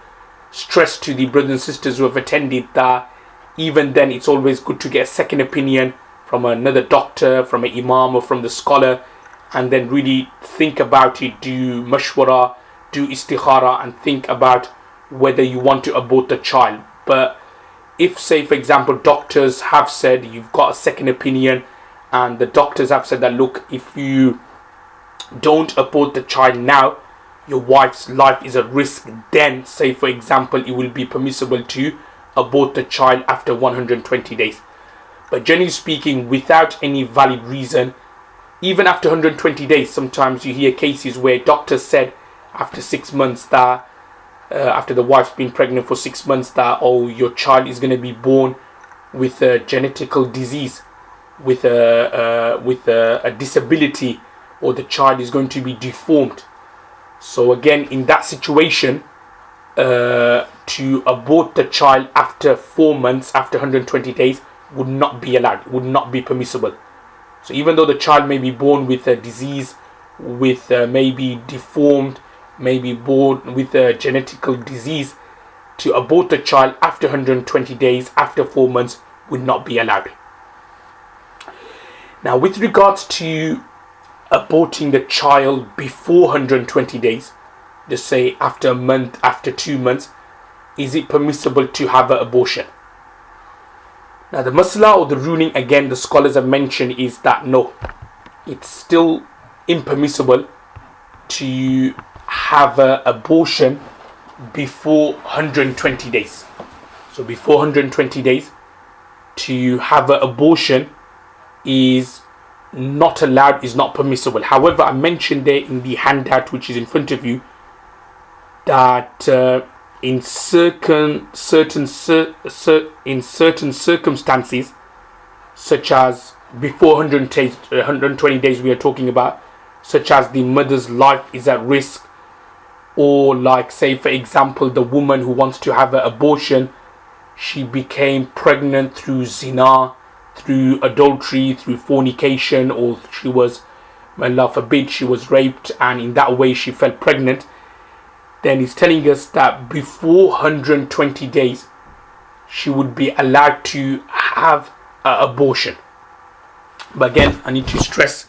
[SPEAKER 1] stress to the brothers and sisters who have attended that even then it's always good to get a second opinion from another doctor, from an imam, or from the scholar, and then really think about it, do mashwara, do istikhara, and think about whether you want to abort the child. But if, say for example, doctors have said you've got a second opinion, and the doctors have said that, look, if you don't abort the child now, your wife's life is at risk, then say for example it will be permissible to abort the child after 120 days. But generally speaking, without any valid reason, even after 120 days, sometimes you hear cases where doctors said after 6 months that after the wife's been pregnant for 6 months that, oh, your child is going to be born with a genetical disease, with a disability, or the child is going to be deformed. So again, in that situation, to abort the child after 4 months, after 120 days, would not be allowed, would not be permissible. So even though the child may be born with a disease, with maybe deformed, maybe born with a genetical disease, to abort the child after 120 days, after 4 months, would not be allowed. Now, with regards to aborting the child before 120 days, just say after a month, after 2 months, is it permissible to have an abortion? Now, the masla or the ruling, again, the scholars have mentioned, is that no, it's still impermissible to have an abortion before 120 days. So before 120 days, to have an abortion is not allowed, is not permissible. However, I mentioned there in the handout which is in front of you that in certain circumstances, such as before 120 days we are talking about, such as the mother's life is at risk, or like, say for example, the woman who wants to have an abortion, she became pregnant through zina, through adultery, through fornication, or she was, Allah forbid, she was raped and in that way she fell pregnant, then he's telling us that before 120 days she would be allowed to have an abortion. But again, I need to stress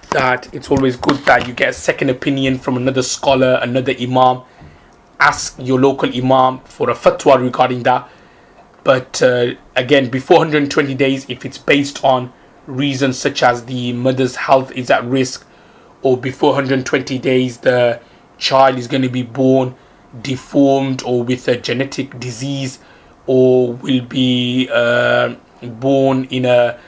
[SPEAKER 1] that it's always good that you get a second opinion from another scholar, another imam. Ask your local imam for a fatwa regarding that. But again, before 120 days, if it's based on reasons such as the mother's health is at risk, or before 120 days the child is going to be born deformed or with a genetic disease, or will be born in a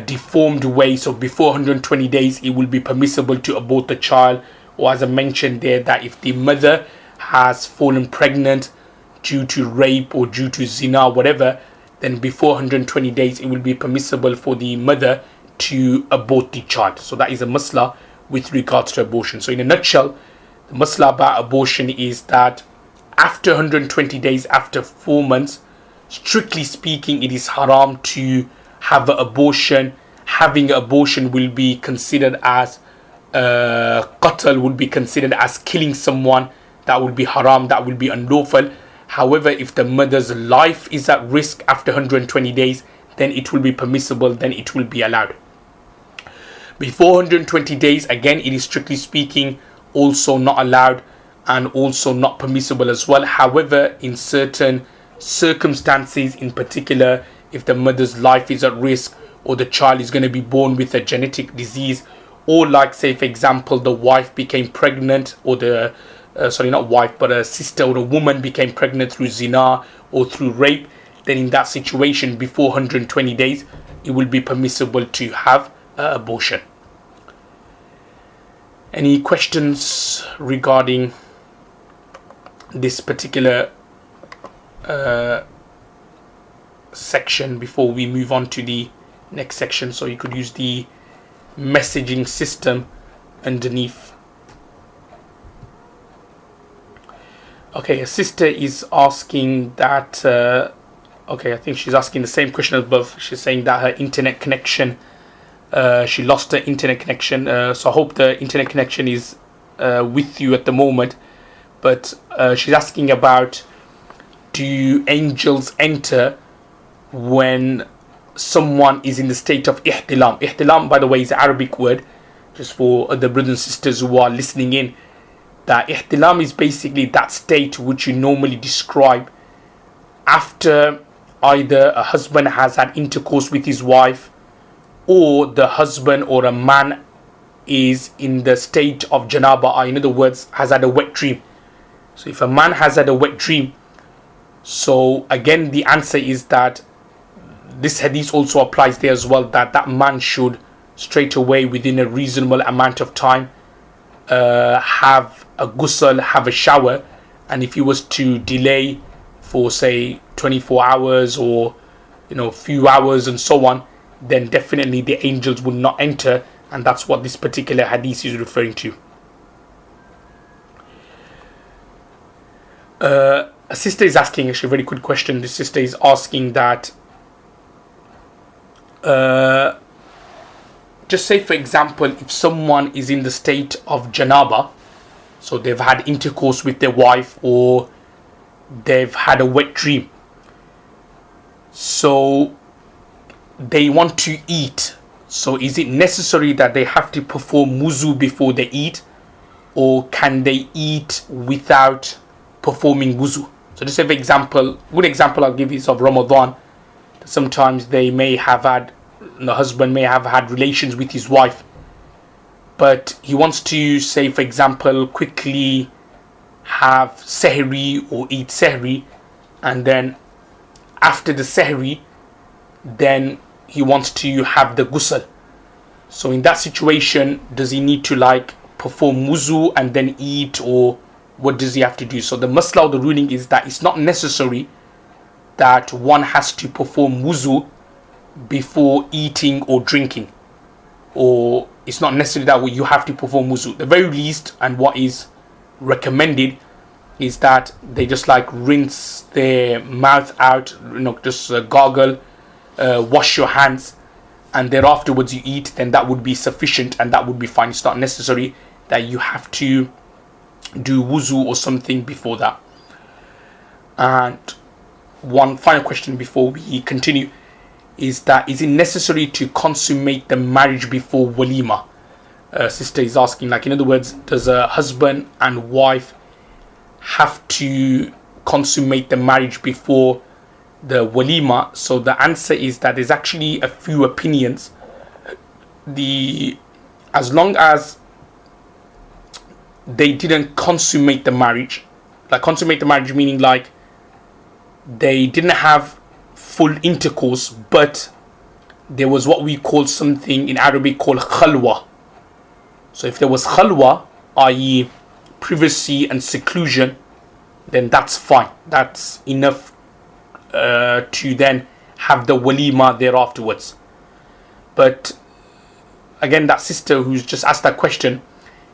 [SPEAKER 1] deformed way, so before 120 days it will be permissible to abort the child. Or as I mentioned there, that if the mother has fallen pregnant due to rape or due to zina, whatever, then before 120 days it will be permissible for the mother to abort the child. So that is a masla with regards to abortion. So in a nutshell, the masla about abortion is that after 120 days, after 4 months, strictly speaking, it is haram to have an abortion. Having an abortion will be considered as qatl, will be considered as killing someone. That will be haram, that will be unlawful. However, if the mother's life is at risk after 120 days, then it will be permissible, then it will be allowed. Before 120 days, again, it is strictly speaking also not allowed and also not permissible as well. However, in certain circumstances, in particular, if the mother's life is at risk, or the child is going to be born with a genetic disease, or like, say for example, the wife became pregnant, or the not wife, but a sister or a woman became pregnant through zina or through rape, then in that situation, before 120 days, it will be permissible to have abortion. Any questions regarding this particular section before we move on to the next section? So you could use the messaging system underneath. Okay, a sister is asking that, okay, I think she's asking the same question as above. She's saying that her internet connection, she lost her internet connection. So I hope the internet connection is with you at the moment. But she's asking about, do angels enter when someone is in the state of ihtilam? Ihtilam, by the way, is an Arabic word, just for the brothers and sisters who are listening in. That ihtilam is basically that state which you normally describe after either a husband has had intercourse with his wife, or the husband or a man is in the state of janaba, in other words, has had a wet dream. So if a man has had a wet dream, so again the answer is that this hadith also applies there as well, that that man should straight away, within a reasonable amount of time, have a ghusl, have a shower, and if he was to delay for say 24 hours or few hours and so on, then definitely the angels would not enter, and that's what this particular hadith is referring to. A sister is asking, actually a very good question. The sister is asking that just say for example, if someone is in the state of janaba, so they've had intercourse with their wife or they've had a wet dream, so they want to eat, so is it necessary that they have to perform wuzu before they eat, or can they eat without performing wuzu? So just say for example, good example I'll give is of Ramadan. Sometimes they may have had, the husband may have had relations with his wife, but he wants to, say for example, quickly have sehri or eat sehri, and then after the sehri, then he wants to have the ghusl. So in that situation, does he need to perform wuzu and then eat, or what does he have to do? So the masla of the ruling is that it's not necessary that one has to perform wuzu before eating or drinking, or it's not necessary that you have to perform wuzu. The very least, and what is recommended, is that they just rinse their mouth out, just gargle, wash your hands, and then afterwards you eat. Then that would be sufficient and that would be fine. It's not necessary that you have to do wuzu or something before that. And one final question before we continue is that, is it necessary to consummate the marriage before walima? Sister is asking, in other words, does a husband and wife have to consummate the marriage before the walima? So the answer is that there's actually a few opinions. As long as they didn't consummate the marriage, consummate the marriage meaning they didn't have full intercourse, but there was what we call something in Arabic called khalwa. So if there was khalwa, i.e. privacy and seclusion, then that's fine. That's enough to then have the walima there afterwards. But again, that sister who's just asked that question,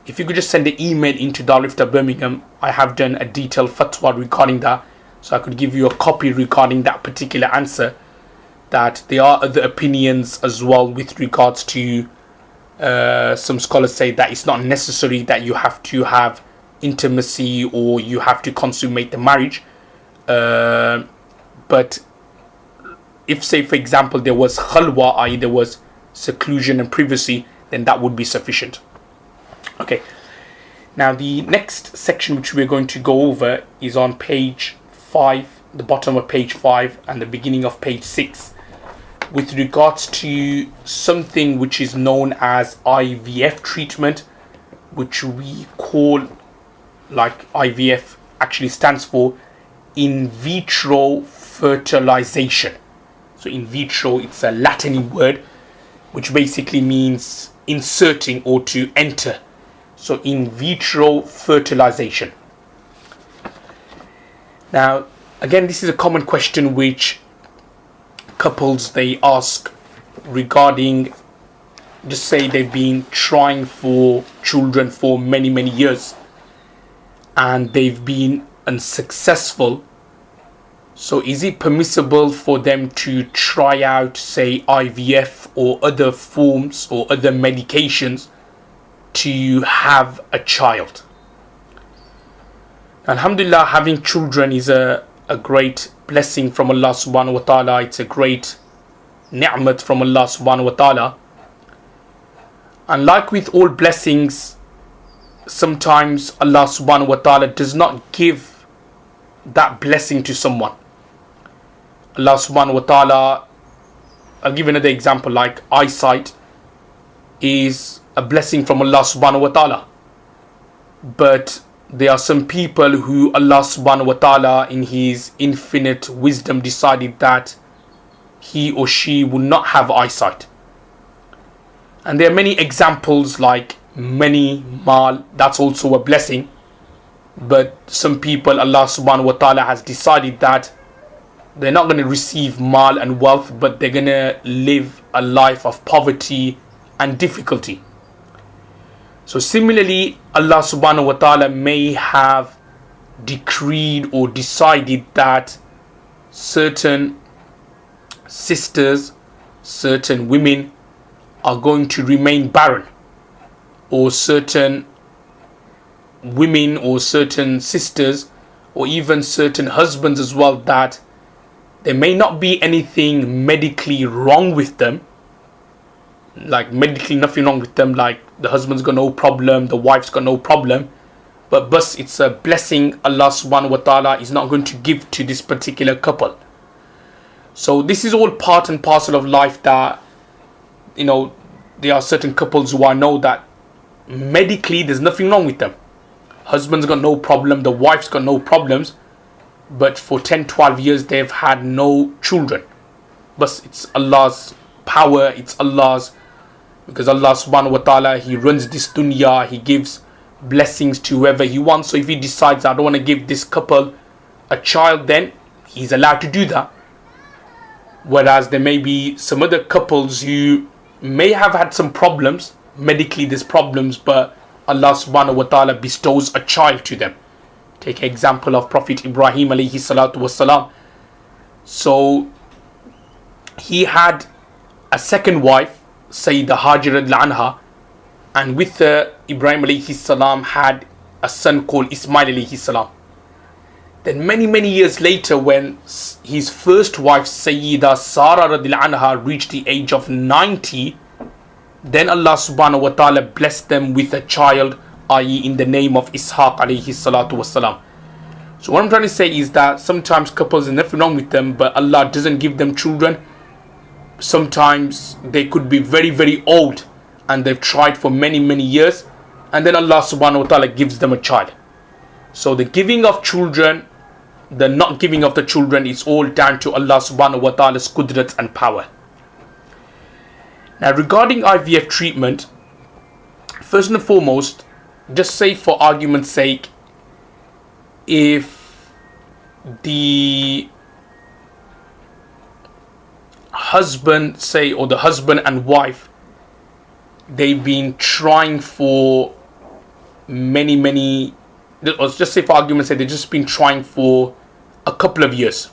[SPEAKER 1] if you could just send an email into Darul Ifta Birmingham, I have done a detailed fatwa regarding that, so I could give you a copy regarding that particular answer, that there are other opinions as well with regards to some scholars say that it's not necessary that you have to have intimacy or you have to consummate the marriage. But if, say for example, there was khalwa, i.e. there was seclusion and privacy, then that would be sufficient. Okay, now the next section which we're going to go over is on page 5, the bottom of page 5 and the beginning of page 6, with regards to something which is known as IVF treatment, which we call, IVF actually stands for in vitro fertilization. So in vitro, it's a Latin word which basically means inserting or to enter. So in vitro fertilization. Now, again, this is a common question which couples they ask regarding, just say they've been trying for children for many years and they've been unsuccessful. So is it permissible for them to try out, say, IVF or other forms or other medications to have a child? Alhamdulillah, having children is a great blessing from Allah subhanahu wa ta'ala. It's a great ni'mat from Allah subhanahu wa ta'ala. And like with all blessings, sometimes Allah subhanahu wa ta'ala does not give that blessing to someone. Allah subhanahu wa ta'ala, I'll give another example, like eyesight is a blessing from Allah subhanahu wa ta'ala. But there are some people who Allah subhanahu wa ta'ala in his infinite wisdom decided that he or she will not have eyesight. And there are many examples, like many mal, that's also a blessing. But some people, Allah subhanahu wa ta'ala has decided that they're not going to receive mal and wealth, but they're going to live a life of poverty and difficulty. So similarly, Allah subhanahu wa ta'ala may have decreed or decided that certain sisters, certain women are going to remain barren, or certain women or certain sisters or even certain husbands as well, that there may not be anything medically wrong with them, like medically nothing wrong with them, like the husband's got no problem, the wife's got no problem, but it's a blessing Allah subhanahu wa ta'ala is not going to give to this particular couple. So this is all part and parcel of life, that there are certain couples who I know that medically there's nothing wrong with them. Husband's got no problem, the wife's got no problems, but for 10-12 years they've had no children. But it's Allah's power, it's Allah's, because Allah subhanahu wa ta'ala, He runs this dunya, He gives blessings to whoever He wants. So if He decides, I don't want to give this couple a child, then He's allowed to do that. Whereas there may be some other couples who may have had some problems, medically there's problems, but Allah subhanahu wa ta'ala bestows a child to them. Take an example of Prophet Ibrahim alayhi salatu wasalam. So he had a second wife, Sayyidah Hajar anha, and with her Ibrahim alayhi salam had a son called Ismail alayhi salam. Then many years later, when his first wife Sayyidah Sarah radhiyallahu anha reached the age of 90, then Allah subhanahu wa ta'ala blessed them with a child, i.e. in the name of Ishaq alayhi salatu wasalam. So what I'm trying to say is that sometimes couples, there's nothing wrong with them, but Allah doesn't give them children. Sometimes they could be very old and they've tried for many years, and then Allah subhanahu wa ta'ala gives them a child. So the giving of children, the not giving of the children, is all down to Allah subhanahu wa ta'ala's qudrat and power. Now regarding IVF treatment, first and foremost, just say for argument's sake, if the husband, say, or the husband and wife, they've been trying for many, let's just say for argument's sake, they've just been trying for a couple of years.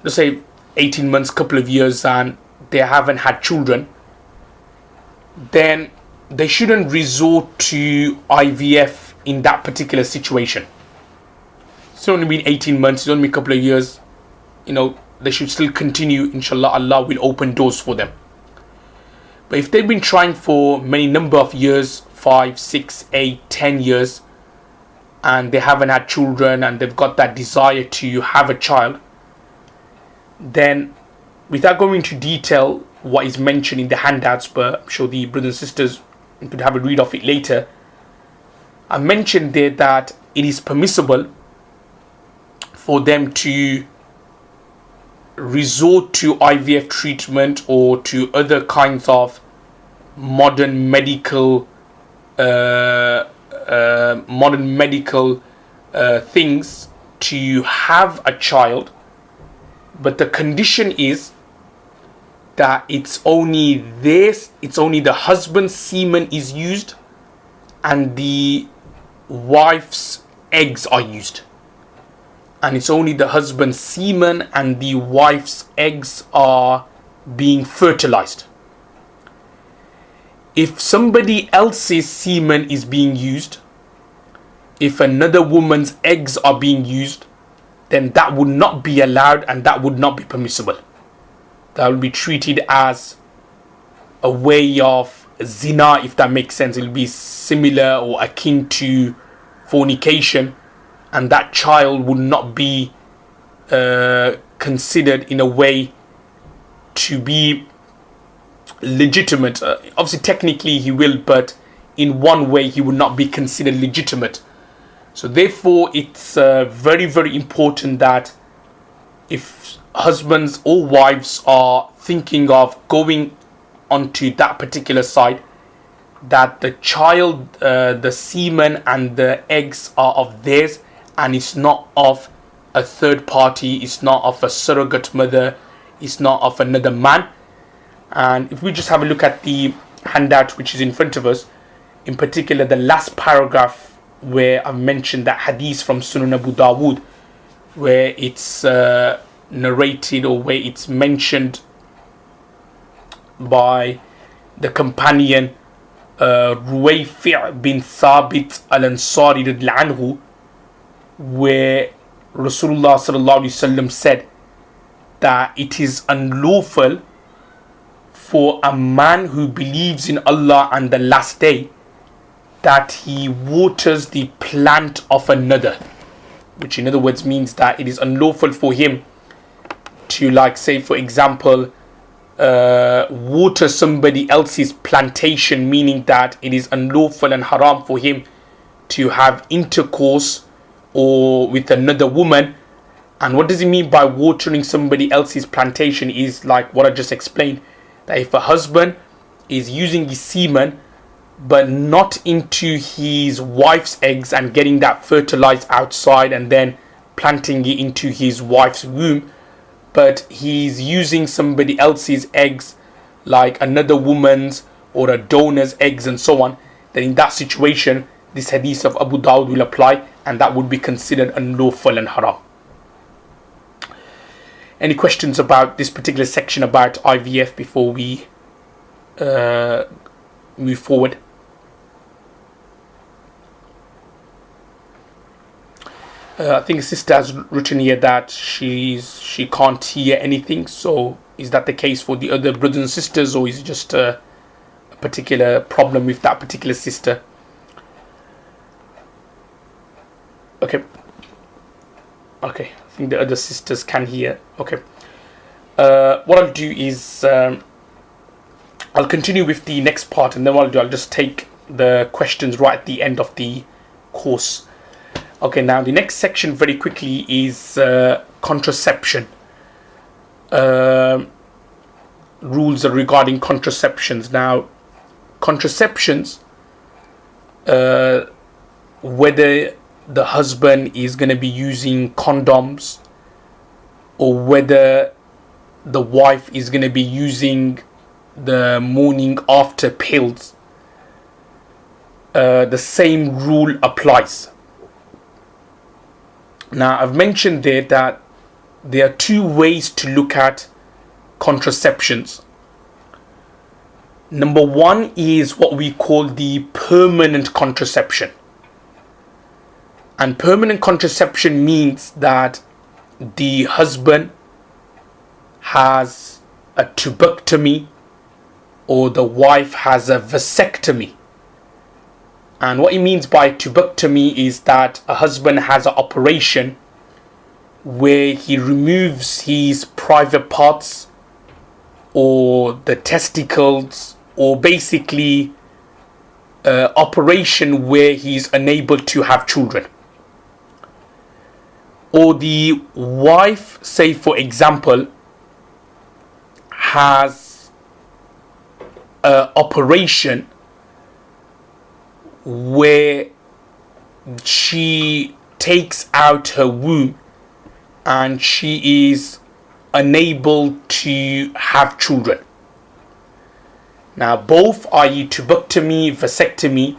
[SPEAKER 1] Let's say 18 months, couple of years, and they haven't had children, then they shouldn't resort to IVF in that particular situation. It's only been 18 months, it's only been a couple of years, they should still continue. Inshallah, Allah will open doors for them. But if they've been trying for many number of years, 5, 6, 8, 10 years, and they haven't had children and they've got that desire to have a child, then without going into detail what is mentioned in the handouts, but I'm sure the brothers and sisters could have a read of it later, I mentioned there that it is permissible for them to resort to IVF treatment or to other kinds of modern medical things to have a child, but the condition is that it's only the husband's semen is used and the wife's eggs are used, and it's only the husband's semen and the wife's eggs are being fertilized. If somebody else's semen is being used, if another woman's eggs are being used, then that would not be allowed and that would not be permissible. That will be treated as a way of zina, if that makes sense. It will be similar or akin to fornication, and that child would not be considered in a way to be legitimate. Obviously technically he will, but in one way he would not be considered legitimate. So therefore it's very important that if husbands or wives are thinking of going onto that particular side, that the child, the semen and the eggs are of theirs, and it's not of a third party, it's not of a surrogate mother, it's not of another man. And if we just have a look at the handout which is in front of us, in particular the last paragraph where I've mentioned that hadith from Sunan Abu Dawood, where it's narrated, or where it's mentioned by the companion Ruwayfi' bin Thabit al-Ansari radhiyallahu anhu, where Rasulullah sallallahu alaihi wasallam said that it is unlawful for a man who believes in Allah and the last day that he waters the plant of another, which in other words means that it is unlawful for him to, like, say for example, water somebody else's plantation, meaning that it is unlawful and haram for him to have intercourse or with another woman. And what does it mean by watering somebody else's plantation? Is like what I just explained, that if a husband is using his semen but not into his wife's eggs and getting that fertilized outside and then planting it into his wife's womb, but he's using somebody else's eggs, like another woman's or a donor's eggs and so on, then in that situation this hadith of Abu Dawud will apply, and that would be considered unlawful and haram. Any questions about this particular section about IVF before we move forward? I think a sister has written here that she can't hear anything. So is that the case for the other brothers and sisters, or is it just a particular problem with that particular sister? Okay. I think the other sisters can hear. Okay. What I'll do is I'll continue with the next part, and then what I'll do, I'll just take the questions right at the end of the course. Okay, now the next section very quickly is contraception. Rules regarding contraceptions. Now, contraceptions, whether the husband is going to be using condoms or whether the wife is going to be using the morning after pills, the same rule applies. Now, I've mentioned there that there are two ways to look at contraceptions. Number one is what we call the permanent contraception. And permanent contraception means that the husband has a tubectomy or the wife has a vasectomy. And what it means by tubectomy is that a husband has an operation where he removes his private parts or the testicles, or basically operation where he's unable to have children. Or the wife, say for example, has an operation where she takes out her womb and she is unable to have children. Now, both, i.e. tubectomy, vasectomy,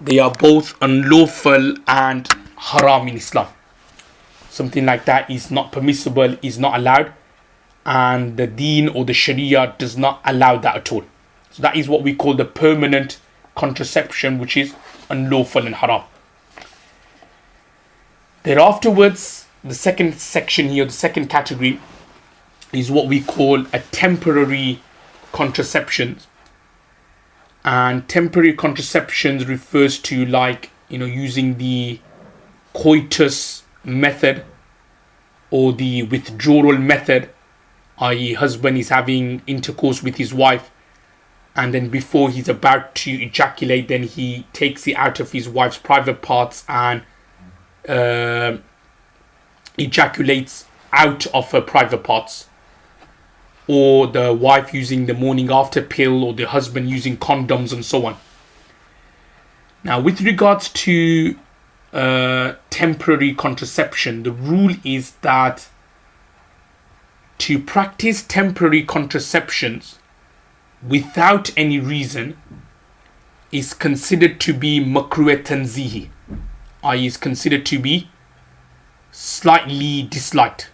[SPEAKER 1] they are both unlawful and haram in Islam. Something like that is not permissible, is not allowed, and the deen or the sharia does not allow that at all. So that is what we call the permanent contraception, which is unlawful and haram. Then afterwards, the second section here, the second category, is what we call a temporary contraception. And temporary contraceptions refers to, like, using the coitus method or the withdrawal method, i.e. husband is having intercourse with his wife, and then before he's about to ejaculate, then he takes it out of his wife's private parts and ejaculates out of her private parts. Or the wife using the morning after pill, or the husband using condoms and so on. Now, with regards to temporary contraception, the rule is that to practice temporary contraceptions without any reason is considered to be makruh tanzihi, i.e. is considered to be slightly disliked.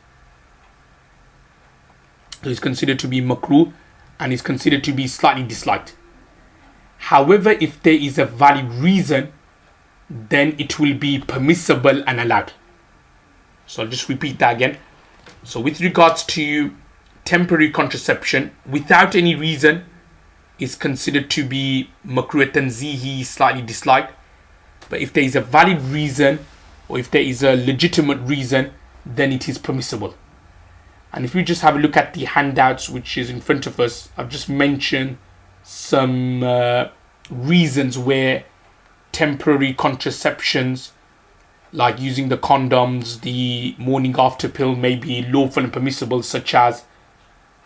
[SPEAKER 1] So it's considered to be makruh and is considered to be slightly disliked. However, if there is a valid reason, then it will be permissible and allowed. So I'll just repeat that again. So with regards to temporary contraception, without any reason, is considered to be makruh tanzihi, slightly disliked. But if there is a valid reason, or if there is a legitimate reason, then it is permissible. And if we just have a look at the handouts which is in front of us, I've just mentioned some reasons where temporary contraceptions, like using the condoms, the morning after pill, may be lawful and permissible, such as,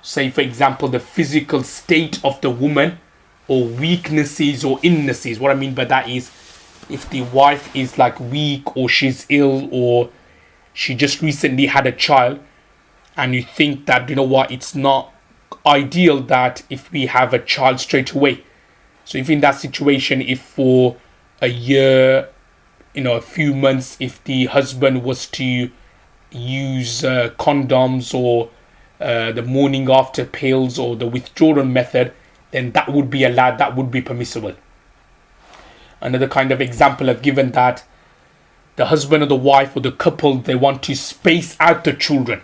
[SPEAKER 1] say for example, the physical state of the woman, or weaknesses or illnesses. What I mean by that is, if the wife is like weak, or she's ill, or she just recently had a child, and you think that, you know what, it's not ideal that if we have a child straight away. So if in that situation, if for a year, a few months, if the husband was to use condoms, or the morning after pills, or the withdrawal method, then that would be allowed, that would be permissible. Another kind of example I've given, that the husband or the wife or the couple, they want to space out the children.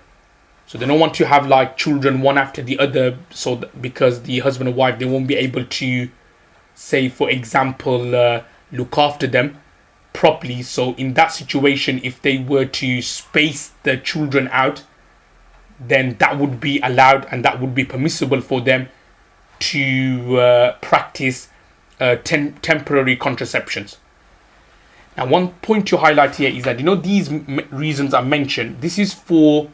[SPEAKER 1] So they don't want to have like children one after the other, so because the husband or wife, they won't be able to, say for example, look after them properly. So in that situation, if they were to space the children out, then that would be allowed and that would be permissible for them to practice temporary contraceptions. Now, one point to highlight here is that, these reasons I mentioned, this is for,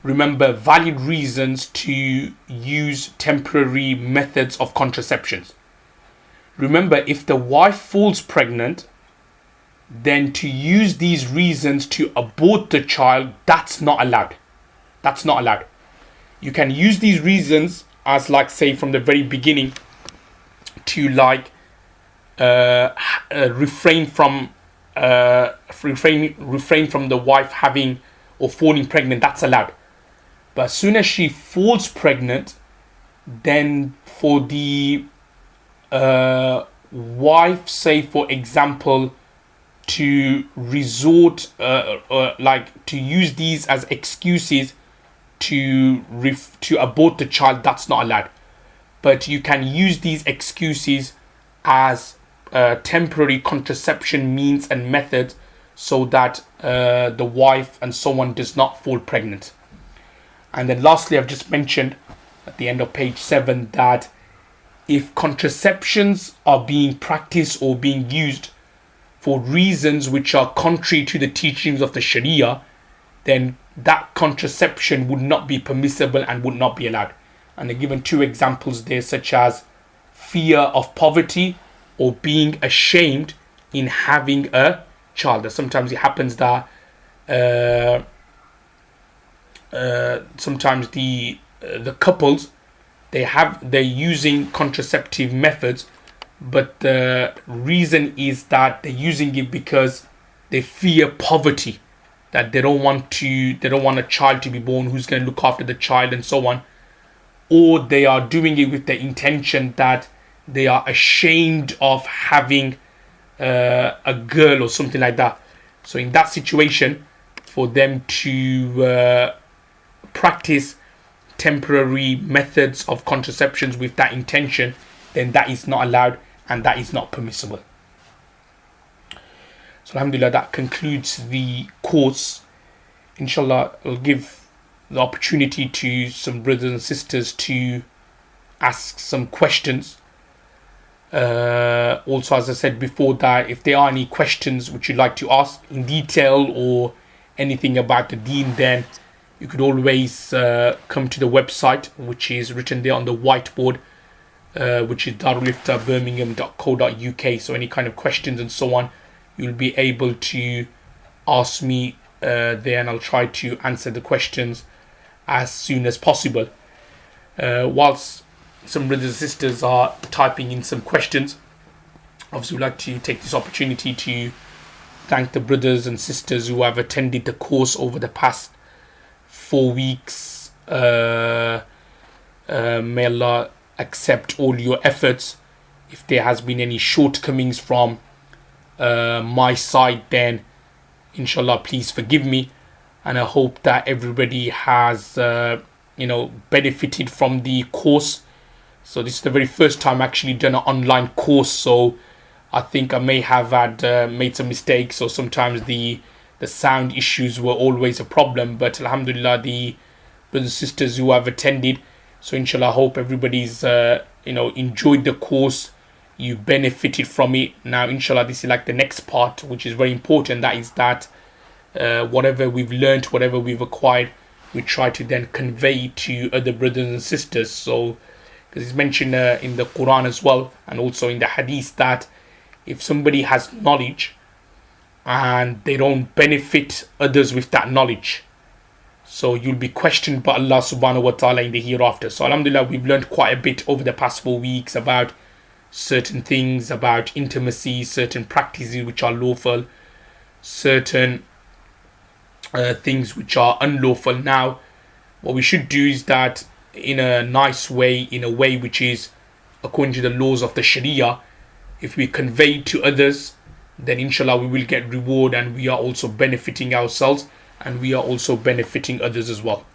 [SPEAKER 1] remember, valid reasons to use temporary methods of contraceptions. Remember, if the wife falls pregnant, then to use these reasons to abort the child, that's not allowed. That's not allowed. You can use these reasons as, like, say from the very beginning, to like refrain from the wife having or falling pregnant. That's allowed. But as soon as she falls pregnant, then for the wife, say for example, to resort like to use these as excuses to abort the child, that's not allowed. But you can use these excuses as temporary contraception means and methods, so that the wife and so on does not fall pregnant. And then lastly, I've just mentioned at the end of page 7 that if contraceptions are being practiced or being used for reasons which are contrary to the teachings of the Sharia, then that contraception would not be permissible and would not be allowed. And they're given 2 examples there, such as fear of poverty or being ashamed in having a child. Sometimes it happens that sometimes the couples, they're using contraceptive methods, but the reason is that they're using it because they fear poverty, that they don't want a child to be born who's going to look after the child and so on, or they are doing it with the intention that they are ashamed of having a girl or something like that. So in that situation, for them to practice temporary methods of contraceptions with that intention, then that is not allowed and that is not permissible. So alhamdulillah, that concludes the course. Inshallah, I'll give the opportunity to some brothers and sisters to ask some questions. Also, as I said before, that if there are any questions which you'd like to ask in detail or anything about the deen, then you could always come to the website, which is written there on the whiteboard, which is daruliftabirmingham.co.uk. So any kind of questions and so on, you'll be able to ask me there, and I'll try to answer the questions as soon as possible. Whilst some brothers and sisters are typing in some questions, obviously we'd like to take this opportunity to thank the brothers and sisters who have attended the course over the past 4 weeks. May Allah accept all your efforts. If there has been any shortcomings from my side, then inshallah please forgive me, and I hope that everybody has benefited from the course. So this is the very first time I actually done an online course, so I think I may have made some mistakes, or sometimes the sound issues were always a problem, but alhamdulillah, the brothers and sisters who have attended, so inshallah I hope everybody's enjoyed the course, you benefited from it. Now inshallah this is like the next part, which is very important. That is that whatever we've learned, whatever we've acquired, we try to then convey to other brothers and sisters. So because it's mentioned in the Quran as well, and also in the Hadith, that if somebody has knowledge and they don't benefit others with that knowledge, so you'll be questioned by Allah subhanahu wa ta'ala in the hereafter. So alhamdulillah, we've learned quite a bit over the past 4 weeks about certain things, about intimacy, certain practices which are lawful, certain things which are unlawful. Now what we should do is that in a nice way, in a way which is according to the laws of the Sharia, if we convey to others, then inshallah we will get reward, and we are also benefiting ourselves, and we are also benefiting others as well.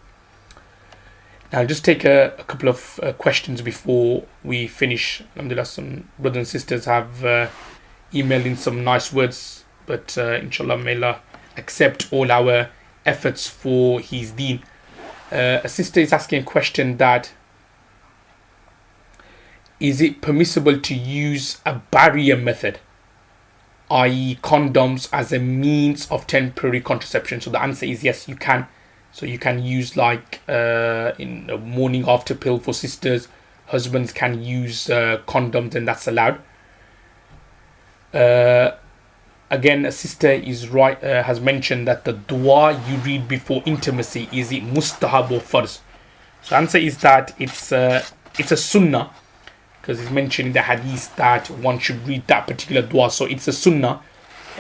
[SPEAKER 1] Now I'll just take a couple of questions before we finish. Alhamdulillah, some brothers and sisters have emailed in some nice words, but inshallah may Allah accept all our efforts for his deen. A sister is asking a question that, is it permissible to use a barrier method, i.e. condoms, as a means of temporary contraception? So the answer is yes, you can. So you can use like in the morning after pill for sisters. Husbands can use condoms, and that's allowed. Again, a sister is right, has mentioned that the dua you read before intimacy, is it mustahab or farz? So the answer is that it's a sunnah, because it's mentioned in the hadith that one should read that particular dua. So it's a sunnah.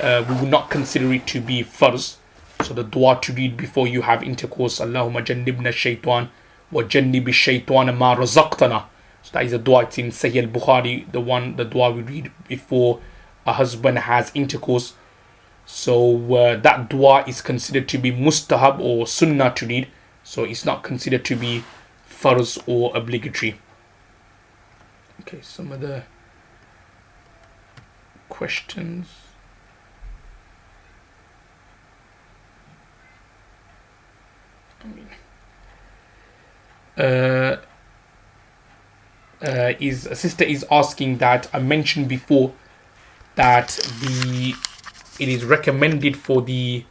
[SPEAKER 1] We would not consider it to be farz. So the dua to read before you have intercourse, Allahumma jannibna shaytan wa jannibi shaytan ma razaqtana. So that is a dua. It's in Sahih al-Bukhari, the dua we read before a husband has intercourse. So that dua is considered to be mustahab or sunnah to read. So it's not considered to be farz or obligatory. Okay, some other questions. Is a sister is asking that I mentioned before that it is recommended for the